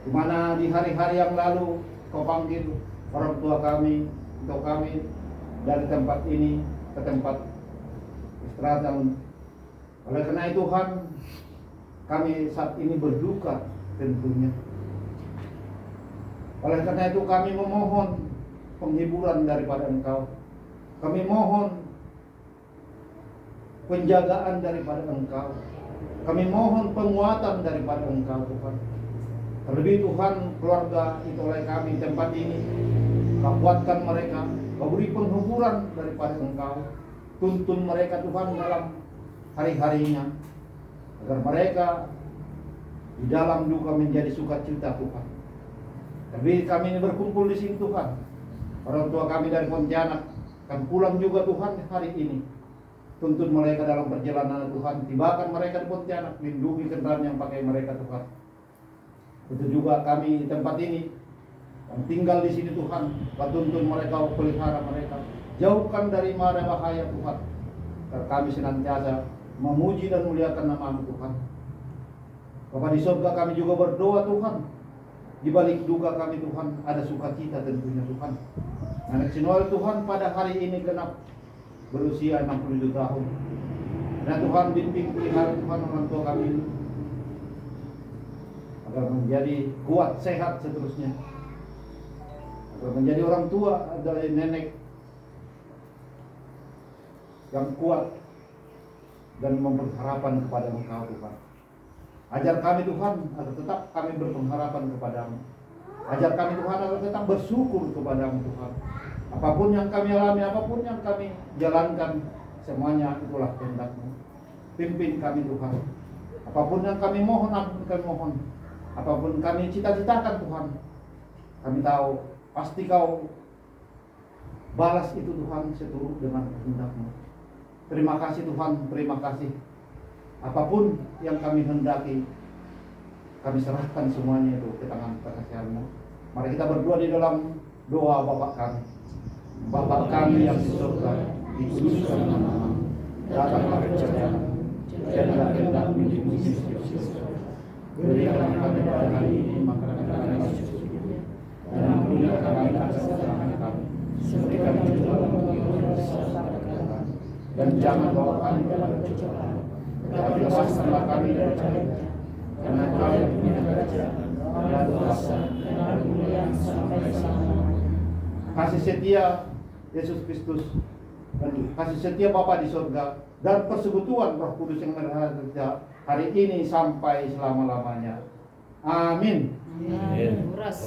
di mana di hari-hari yang lalu Kau panggil orang tua kami atau kami dari tempat ini ke tempat istirahat. Oleh karena itu Tuhan, kami saat ini berduka tentunya. Oleh karena itu kami memohon penghiburan daripada Engkau. Kami mohon penjagaan daripada Engkau. Kami mohon penguatan daripada Engkau Tuhan. Terlebih Tuhan, keluarga itu oleh kami tempat ini, Kau kuatkan mereka, Kau beri penghiburan daripada Engkau. Tuntun mereka Tuhan dalam hari-harinya, agar mereka di dalam duka menjadi sukacita Tuhan. Tapi kami ini berkumpul di sini Tuhan. Orang tua kami dari Pontianak akan pulang juga Tuhan hari ini. Tuntun mereka dalam perjalanan Tuhan. Tibakan mereka di Pontianak, lindungi kendaraan yang pakai mereka Tuhan. Itu juga kami di tempat ini yang tinggal di sini Tuhan, Kau tuntun mereka, Kau pelihara mereka, jauhkan dari mara bahaya Tuhan. Agar kami senantiasa memuji dan muliakan nama-Mu Tuhan. Bapa di surga, kami juga berdoa Tuhan, di balik duka kami Tuhan ada sukacita tentunya Tuhan. Anak Sinual Tuhan pada hari ini genap berusia 67 tahun. Dan Tuhan bimbing pelihara Tuhan orang tua kami agar menjadi kuat, sehat seterusnya. Agar menjadi orang tua dari nenek yang kuat dan memperharapan kepada Engkau Tuhan. Ajar kami Tuhan agar tetap kami berpengharapan kepadamu. Ajar kami Tuhan agar tetap bersyukur kepadamu Tuhan. Apapun yang kami alami, apapun yang kami jalankan, semuanya itulah kehendak-Mu. Pimpin kami Tuhan. Apapun yang kami mohon, ampun kami mohon. Apapun kami cita-citakan Tuhan, kami tahu pasti Kau balas itu Tuhan seturut dengan kehendak-Mu. Terima kasih Tuhan, terima kasih. Apapun yang kami hendaki, kami serahkan semuanya itu ke tangan kekasihan-Mu. Mari kita berdoa di dalam doa Bapa kami. Bapa kami yang di surga, dikuduskan nama-Mu. Datanglah kerajaan-Mu. Jadilah kehendak-Mu di bumi seperti di surga. Berikanlah kami pada hari ini makanan kami yang secukupnya, dan ampunilah kami atas kesalahan kami, seperti kami juga mengampuni orang bersalah kepada kami. Dan jangan bawa kami dalam pencobaan, tetapi lepaskanlah kami dari jahat. Karena Kau yang punya kerajaan, dan kuasa, dan kemuliaan sampai selama-lamanya. Kasih setia Yesus Kristus dan kasih setia Bapa di surga dan persekutuan Roh Kudus yang berada hari ini sampai selama-lamanya. Amin. Amin. Oras.